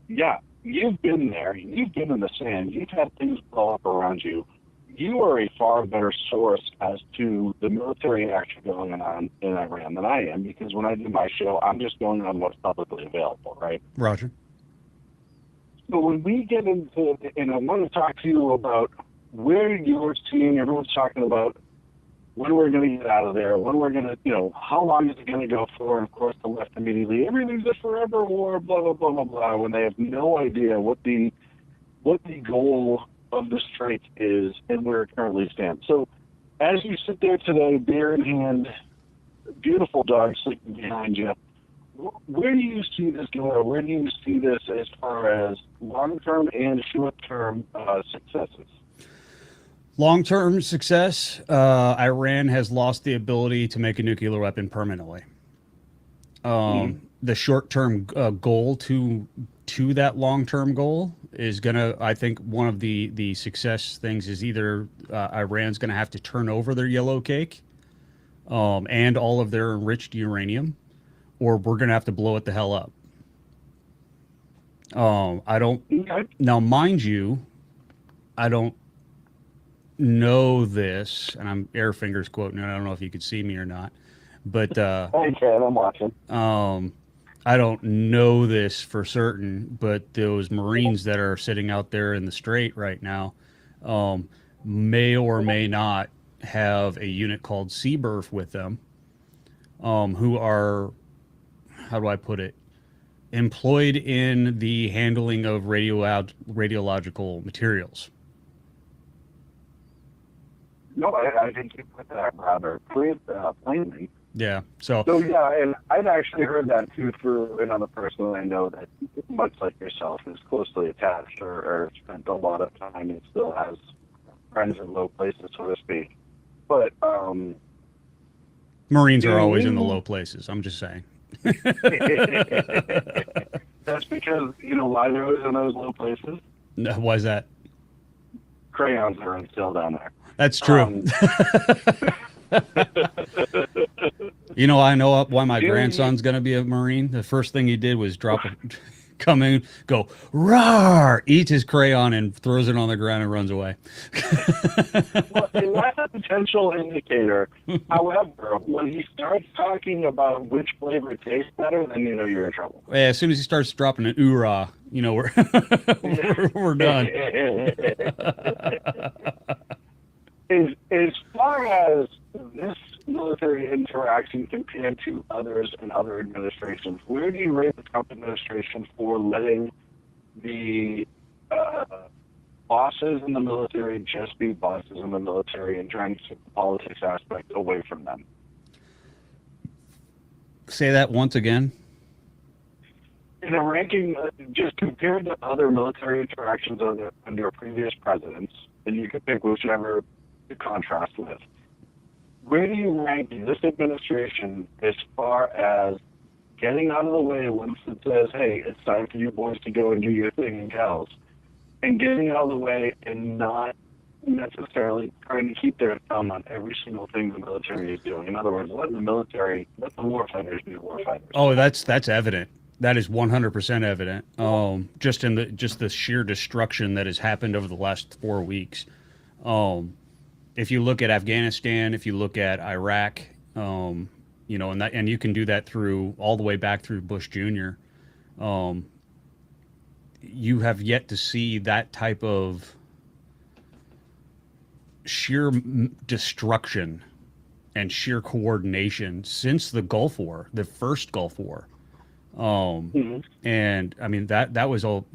yeah, you've been there, you've been in the sand, you've had things blow up around you. You are a far better source as to the military action going on in Iran than I am, because when I do my show, I'm just going on what's publicly available, right? Roger. So when we get into, and I want to talk to you about where you're seeing, everyone's talking about when we're going to get out of there, when we're going to, you know, how long is it going to go for? And of course, the left immediately, everything's a forever war, blah, blah, blah, blah, blah, when they have no idea what the goal of the Strait is and where it currently stands. So as you sit there today, beer in hand, beautiful dog sleeping behind you, where do you see this going? Where do you see this as far as long-term and short-term successes? Long-term success, Iran has lost the ability to make a nuclear weapon permanently. The short-term goal to that long-term goal is going to, I think one of the success things is either Iran's going to have to turn over their yellow cake and all of their enriched uranium, or we're going to have to blow it the hell up. Now, mind you, I don't know this, and I'm air fingers quoting it. I don't know if you could see me or not, but I can. I'm watching. I don't know this for certain, but those Marines that are sitting out there in the Strait right now may or may not have a unit called Seaburf with them, who are, how do I put it, employed in the handling of radiological materials. No, I think you put that rather plainly. Yeah. So yeah, and I've actually heard that too through another person I know that, much like yourself, is closely attached or spent a lot of time and still has friends in low places, so to speak. But Marines are always in the low places. I'm just saying. That's because, you know why they're always in those low places? No, why is that? Crayons are instilled down there. That's true. You know, I know why my grandson's going to be a Marine. The first thing he did was come in, go, roar, eats his crayon and throws it on the ground and runs away. Well, and that's a potential indicator. However, when he starts talking about which flavor tastes better, then you know you're in trouble. Yeah, as soon as he starts dropping an oorah, you know, we're done. As far as this military interaction compared to others in other administrations, where do you rate the Trump administration for letting the bosses in the military just be bosses in the military and trying to keep the politics aspect away from them? Say that once again. In a ranking, just compared to other military interactions under previous presidents, and you can pick whichever to contrast with, where do you rank this administration as far as getting out of the way once it says, hey, it's time for you boys to go and do your thing and gals, and getting out of the way and not necessarily trying to keep their thumb on every single thing the military is doing? In other words, let the warfighters be warfighters. Oh, that's evident. That is 100% evident. Just in the sheer destruction that has happened over the last 4 weeks. If you look at Afghanistan, if you look at Iraq, you know, and you can do that through all the way back through Bush Jr. You have yet to see that type of sheer destruction and sheer coordination since the Gulf War, the first Gulf War. And I mean, that was all,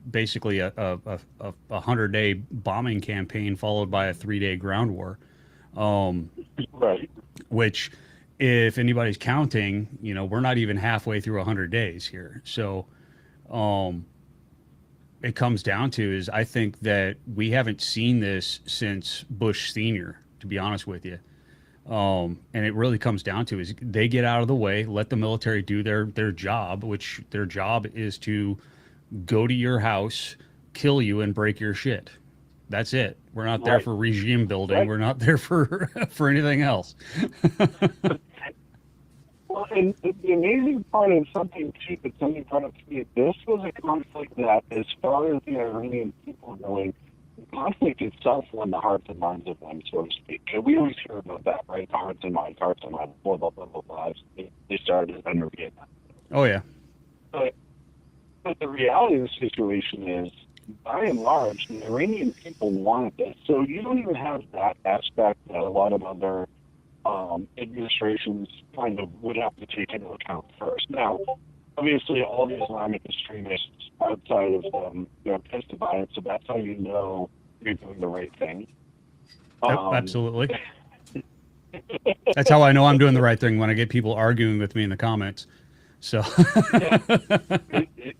basically a 100-day bombing campaign followed by a 3-day ground war. Right. Which, if anybody's counting, we're not even halfway through 100 days here. So, it comes down to is I think that we haven't seen this since Bush Sr., to be honest with you. And it really comes down to is they get out of the way, let the military do their job, which their job is to go to your house, kill you, and break your shit. That's it. We're not there for regime building. Right. We're not there for anything else. Well, and the amazing part of something too, that something brought up to me, this was a conflict that, as far as the Iranian people going, the conflict itself won the hearts and minds of them, so to speak. And we always hear about that, right? The hearts and minds, blah, blah, blah, blah, blah, blah. They started under Vietnam. Oh, yeah. But the reality of the situation is, by and large, the Iranian people wanted this. So you don't even have that aspect that a lot of other administrations kind of would have to take into account first. Now, obviously, all the Islamic extremists outside of them, they're pissed about it, so that's how you know you're doing the right thing. Absolutely. That's how I know I'm doing the right thing, when I get people arguing with me in the comments. So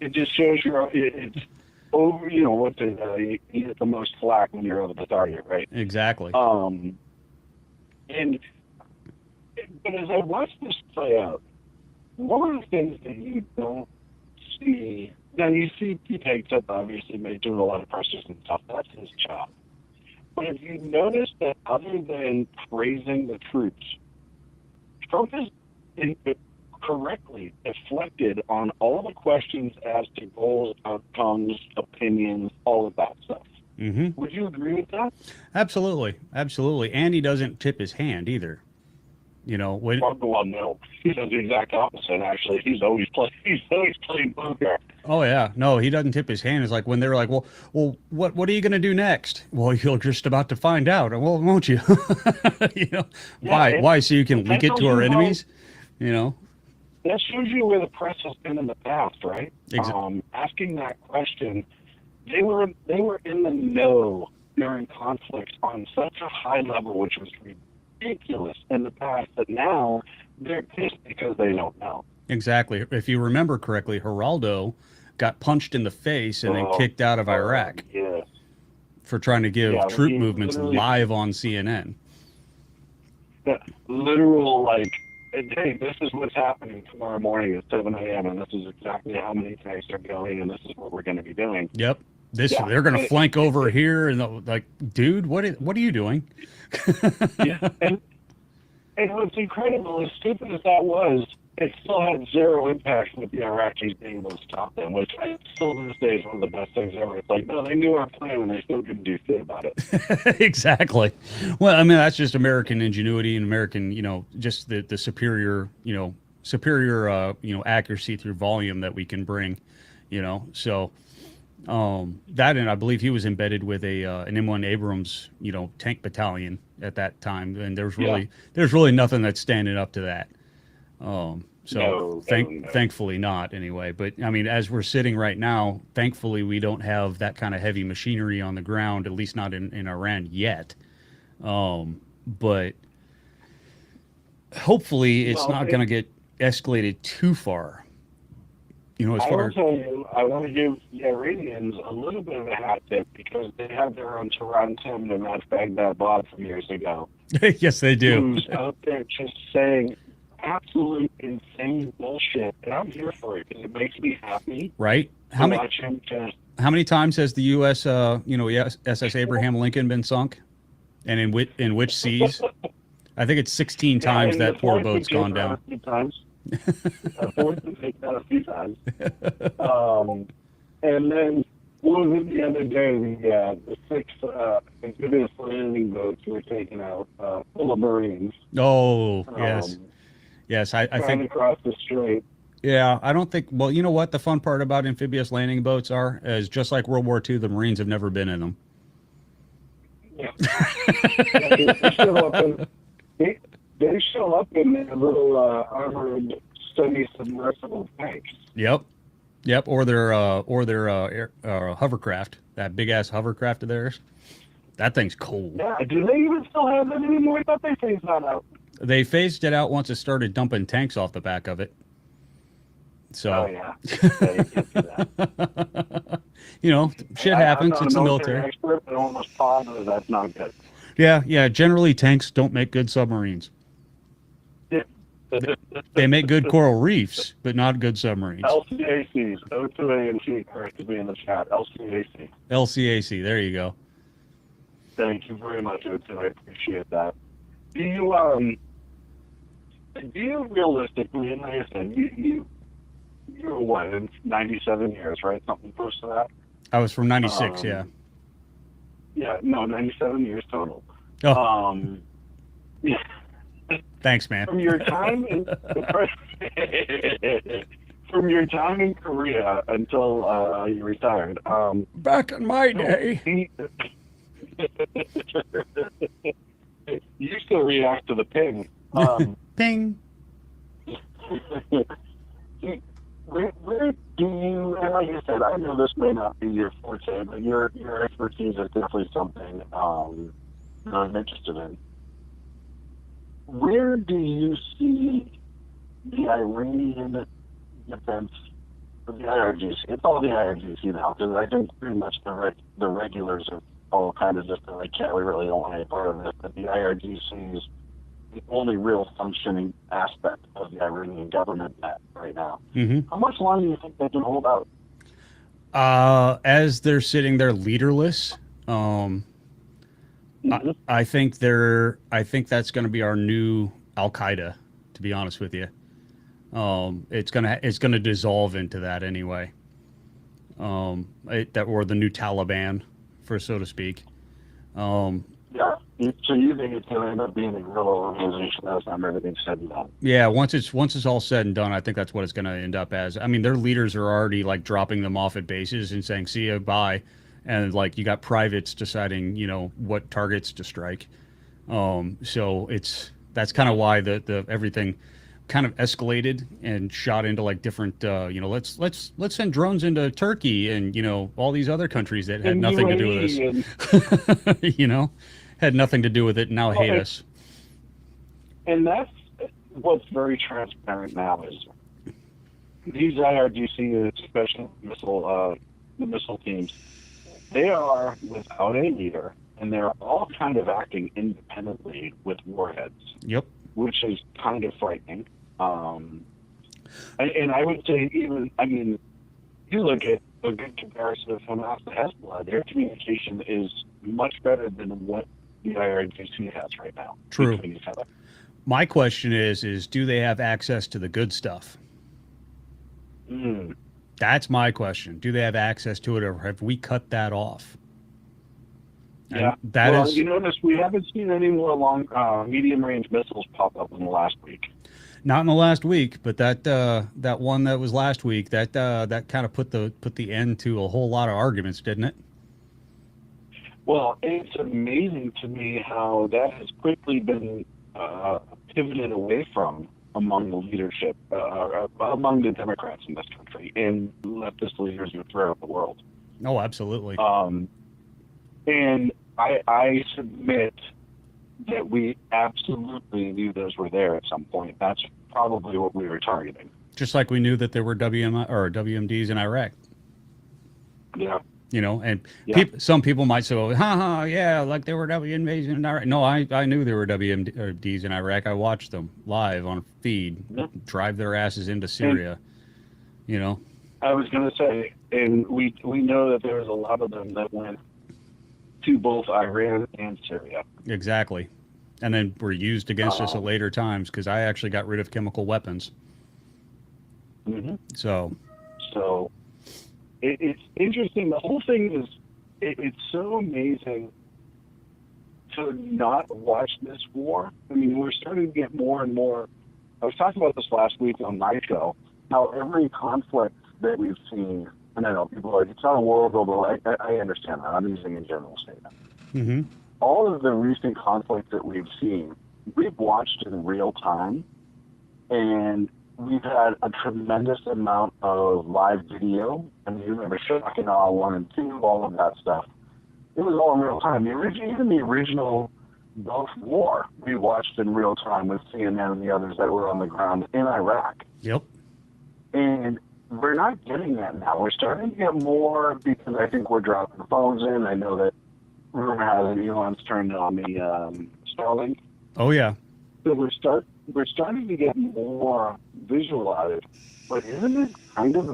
it just shows it's over. You get the most flack when you're over the target, right? Exactly. But as I watch this play out, one of the things that you don't see, now you see Pete Hegseth obviously doing a lot of pressures and stuff. That's his job. But if you notice that other than praising the troops, Trump has correctly deflected on all the questions as to goals, outcomes, opinions, all of that stuff. Mm-hmm. Would you agree with that? Absolutely. And he doesn't tip his hand either. Well, no, he does the exact opposite. Actually, he's always playing poker. Oh yeah, no, he doesn't tip his hand. It's like when they're like, well, what are you going to do next? Well, you're just about to find out. Well, won't you? Why? So you can leak it to our enemies? That shows you where the press has been in the past, right? Exactly. Asking that question, they were in the know during conflicts on such a high level, which was ridiculous in the past, that now they're pissed because they don't know. Exactly. If you remember correctly, Geraldo got punched in the face and then kicked out of Iraq for trying to give troop movements live on CNN. Literal, hey, this is what's happening tomorrow morning at 7 a.m., and this is exactly how many tanks are going, and this is what we're going to be doing. Yep. They're going to flank over here, and dude, what are you doing? And what's incredible, as stupid as that was, it still had zero impact with the Iraqis being able to stop them, which still to this day is one of the best things ever. It's like, no, they knew our plan, and they still couldn't do shit about it. Exactly. Well, I mean, that's just American ingenuity and American, just the superior, accuracy through volume that we can bring, so. That, and I believe he was embedded with an M1 Abrams, tank battalion at that time, and there's really nothing that's standing up to that. Thankfully not anyway. But I mean, as we're sitting right now, thankfully we don't have that kind of heavy machinery on the ground, at least not in Iran yet. But hopefully it's not going to get escalated too far. I will tell you, I want to give the Iranians a little bit of a hat tip, because they have their own Tehran Tim and not Baghdad Bob from years ago. Yes, they do. Who's out there just saying absolute insane bullshit, and I'm here for it because it makes me happy. Right? How many times has the U.S. SS Abraham Lincoln been sunk, and in which seas? I think it's 16 times that poor boat's gone down. I've been taken out a few times. And then, what was it the other day? The 6 amphibious landing boats were taken out, full of Marines. Oh, yes. Yes, I think. Across the strait. Yeah, I don't think. Well, you know what? The fun part about amphibious landing boats is just like World War II, the Marines have never been in them. They show up in their little armored semi-submersible tanks. Yep. Or their hovercraft, that big ass hovercraft of theirs. That thing's cool. Yeah. Do they even still have that anymore? I thought they phased that out. They phased it out once it started dumping tanks off the back of it. So. Oh yeah. You can see that. Shit happens. It's the military military. Expert, but almost positive that's not good. Yeah. Generally, tanks don't make good submarines. They make good coral reefs, but not good submarines. LCACs, O2A and C, correct to be in the chat. LCAC. LCAC, there you go. Thank you very much, O2. I appreciate that. Do you realistically, and like I said, you're what, in 97 years, right? Something close to that? I was from 96, yeah. Yeah, no, 97 years total. Oh. Yeah. Thanks, man. From your time in Korea until you retired. Back in my day. You still react to the ping. Ping. Where do you, and like I said, I know this may not be your forte, but your expertise is definitely something I'm interested in. Where do you see the Iranian defense, or the IRGC? It's all the IRGC now, because I think pretty much the regulars are all kind of just like, yeah, we really don't want any part of this, but the IRGC is the only real functioning aspect of the Iranian government right now. Mm-hmm. How much longer do you think they can hold out? As they're sitting there leaderless, I think that's going to be our new Al-Qaeda, to be honest with you. It's gonna dissolve into that anyway. Or the new Taliban, for so to speak. Yeah. So you think it's going to end up being a real organization that's not everything said and done? Yeah. Once it's all said and done, I think that's what it's going to end up as. I mean, their leaders are already like dropping them off at bases and saying, "See you, bye," and like you got privates deciding, what targets to strike. So that's kind of why the everything kind of escalated and shot into like different. Let's send drones into Turkey and all these other countries that had nothing to do with this. Had nothing to do with it and now hate us. And that's what's very transparent now is these IRGC special missile teams, they are without a leader and they're all kind of acting independently with warheads. Yep. Which is kind of frightening. And I would say you look at a good comparison of Hamas to Hezbollah, their communication is much better than what the IRGC has right now. True. My question is do they have access to the good stuff? That's my question. Do they have access to it, or have we cut that off? Yeah. You notice we haven't seen any more long, medium-range missiles pop up in the last week. Not in the last week, but that one that was last week, that kind of put the end to a whole lot of arguments, didn't it? Well, it's amazing to me how that has quickly been pivoted away from among the leadership, among the Democrats in this country and leftist leaders throughout the world. Oh, absolutely. And I submit that we absolutely knew those were there at some point. That's probably what we were targeting. Just like we knew that there were WMDs in Iraq. Yeah. Some people might say, yeah, like there were WMDs in Iraq. No, I knew there were WMDs in Iraq. I watched them live on feed, drive their asses into Syria, I was going to say, and we know that there was a lot of them that went to both Iran and Syria. Exactly. And then were used against us at later times because I actually got rid of chemical weapons. Mm-hmm. So it's interesting. The whole thing is, it's so amazing to not watch this war. I mean, we're starting to get more and more. I was talking about this last week on my show, how every conflict that we've seen, and I know people are like, it's not a war, blah, blah, blah. I understand that. I'm using a general statement. Mm-hmm. all of the recent conflicts that we've seen, we've watched in real time, and we've had a tremendous amount of live video. I mean, you remember Shock and Awe 1 and 2, all of that stuff. It was all in real time. Even the original Gulf War, we watched in real time with CNN and the others that were on the ground in Iraq. Yep. And we're not getting that now. We're starting to get more because I think we're dropping phones in. I know that rumor has it Elon's turned on the Starlink. Oh, yeah. So we're starting to get more visual out of it. But isn't it kind of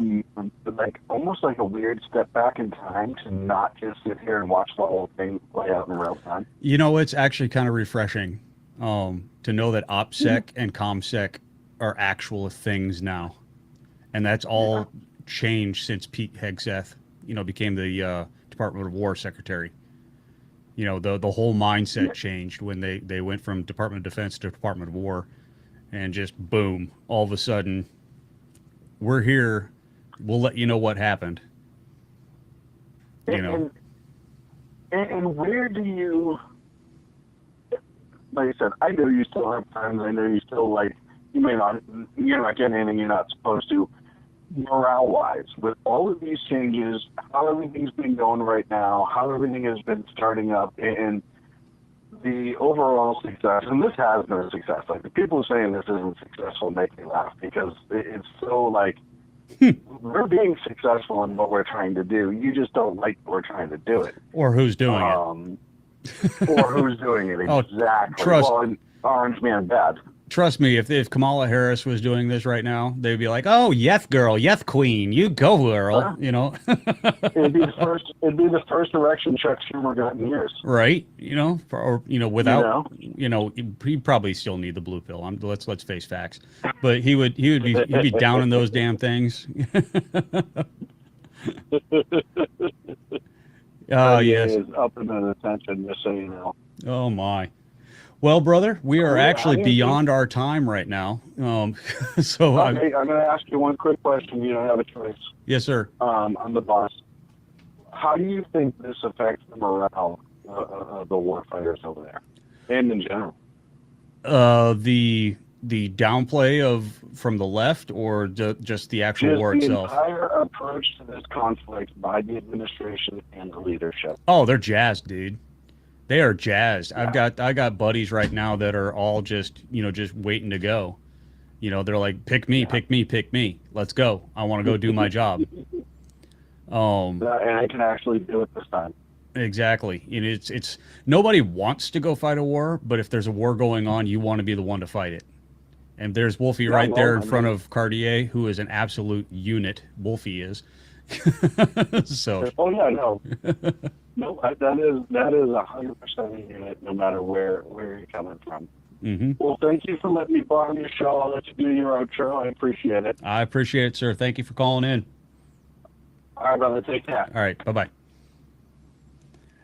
like almost like a weird step back in time to not just sit here and watch the whole thing play out in real time? You know, it's actually kind of refreshing to know that OPSEC and ComSec are actual things now. And that's all changed since Pete Hegseth, became the Department of War Secretary. The whole mindset changed when they went from Department of Defense to Department of War, and just boom, all of a sudden, we're here. We'll let you know what happened. And where do you, like I said, I know you still have friends. I know you still you're not getting anything you're not supposed to. Morale-wise, with all of these changes, how everything's been going right now, how everything has been starting up, and the overall success, and this has been a success. Like, the people saying this isn't successful make me laugh, because it's so we're being successful in what we're trying to do. You just don't like that we're trying to do it. Or who's doing it. Or who's doing it, exactly. Well, Orange Man bad. Trust me, if Kamala Harris was doing this right now, they'd be like, "Oh, yes, girl, yes, queen, you go, girl." It'd be the first election Chuck Schumer got in years. Right? Without, he'd probably still need the blue pill. Let's face facts. But he'd be down in those damn things. Oh yes. Is up in the attention, just so you know. Oh my. Well, brother, we are actually beyond our time right now. So I'm going to ask you one quick question. You don't have a choice. Yes, sir. I'm the boss. How do you think this affects the morale of the warfighters over there, and in general? The downplay from the left, or just the actual war itself? The entire approach to this conflict by the administration and the leadership. Oh, they're jazzed, dude. They are jazzed. Yeah. I got buddies right now that are all just waiting to go. They're like, pick me, pick me, pick me. Let's go. I want to go do my job. And I can actually do it this time. Exactly. It's nobody wants to go fight a war, but if there's a war going on, you want to be the one to fight it. And there's Wolfie right there in front of Cartier, who is an absolute unit. Wolfie is. So. Oh yeah, no. No, that is 100% a unit, no matter where you're coming from. Mm-hmm. Well, thank you for letting me borrow your show. I'll let you do your outro. I appreciate it. I appreciate it, sir. Thank you for calling in. All right, brother. Take care. All right. Bye-bye.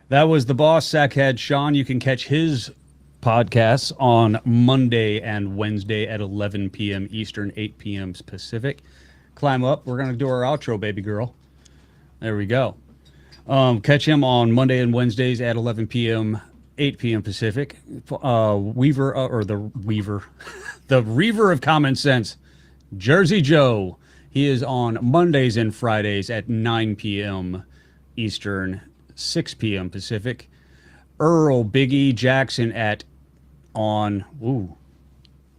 That was the boss, Sackhead Sean. You can catch his podcasts on Monday and Wednesday at 11 p.m. Eastern, 8 p.m. Pacific. Climb up. We're going to do our outro, baby girl. There we go. Catch him on Monday and Wednesdays at 11 p.m., 8 p.m. Pacific. The Reaver of Common Sense, Jersey Joe. He is on Mondays and Fridays at 9 p.m. Eastern, 6 p.m. Pacific. Earl Biggie Jackson on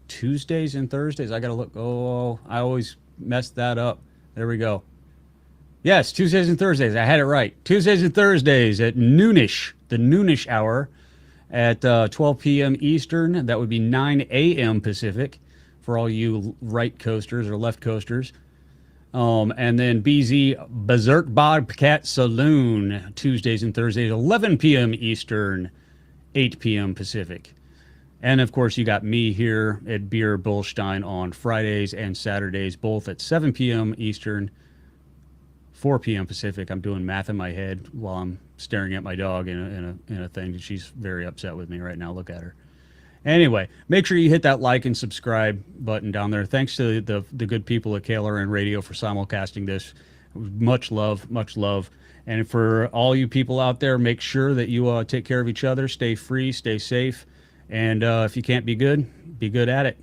Tuesdays and Thursdays. I got to look. Oh, I always mess that up. There we go. Yes, Tuesdays and Thursdays. I had it right. Tuesdays and Thursdays at noonish, the noonish hour at 12 p.m. Eastern. That would be 9 a.m. Pacific for all you right coasters or left coasters. And then BZ Berserk Bobcat Saloon, Tuesdays and Thursdays, 11 p.m. Eastern, 8 p.m. Pacific. And, of course, you got me here at Beer Bullstein on Fridays and Saturdays, both at 7 p.m. Eastern, 4 p.m. Pacific. I'm doing math in my head while I'm staring at my dog in a thing. She's very upset with me right now. Look at her. Anyway, make sure you hit that like and subscribe button down there. Thanks to the good people at KLRN Radio for simulcasting this. Much love, much love. And for all you people out there, make sure that you take care of each other, stay free, stay safe, and if you can't be good at it.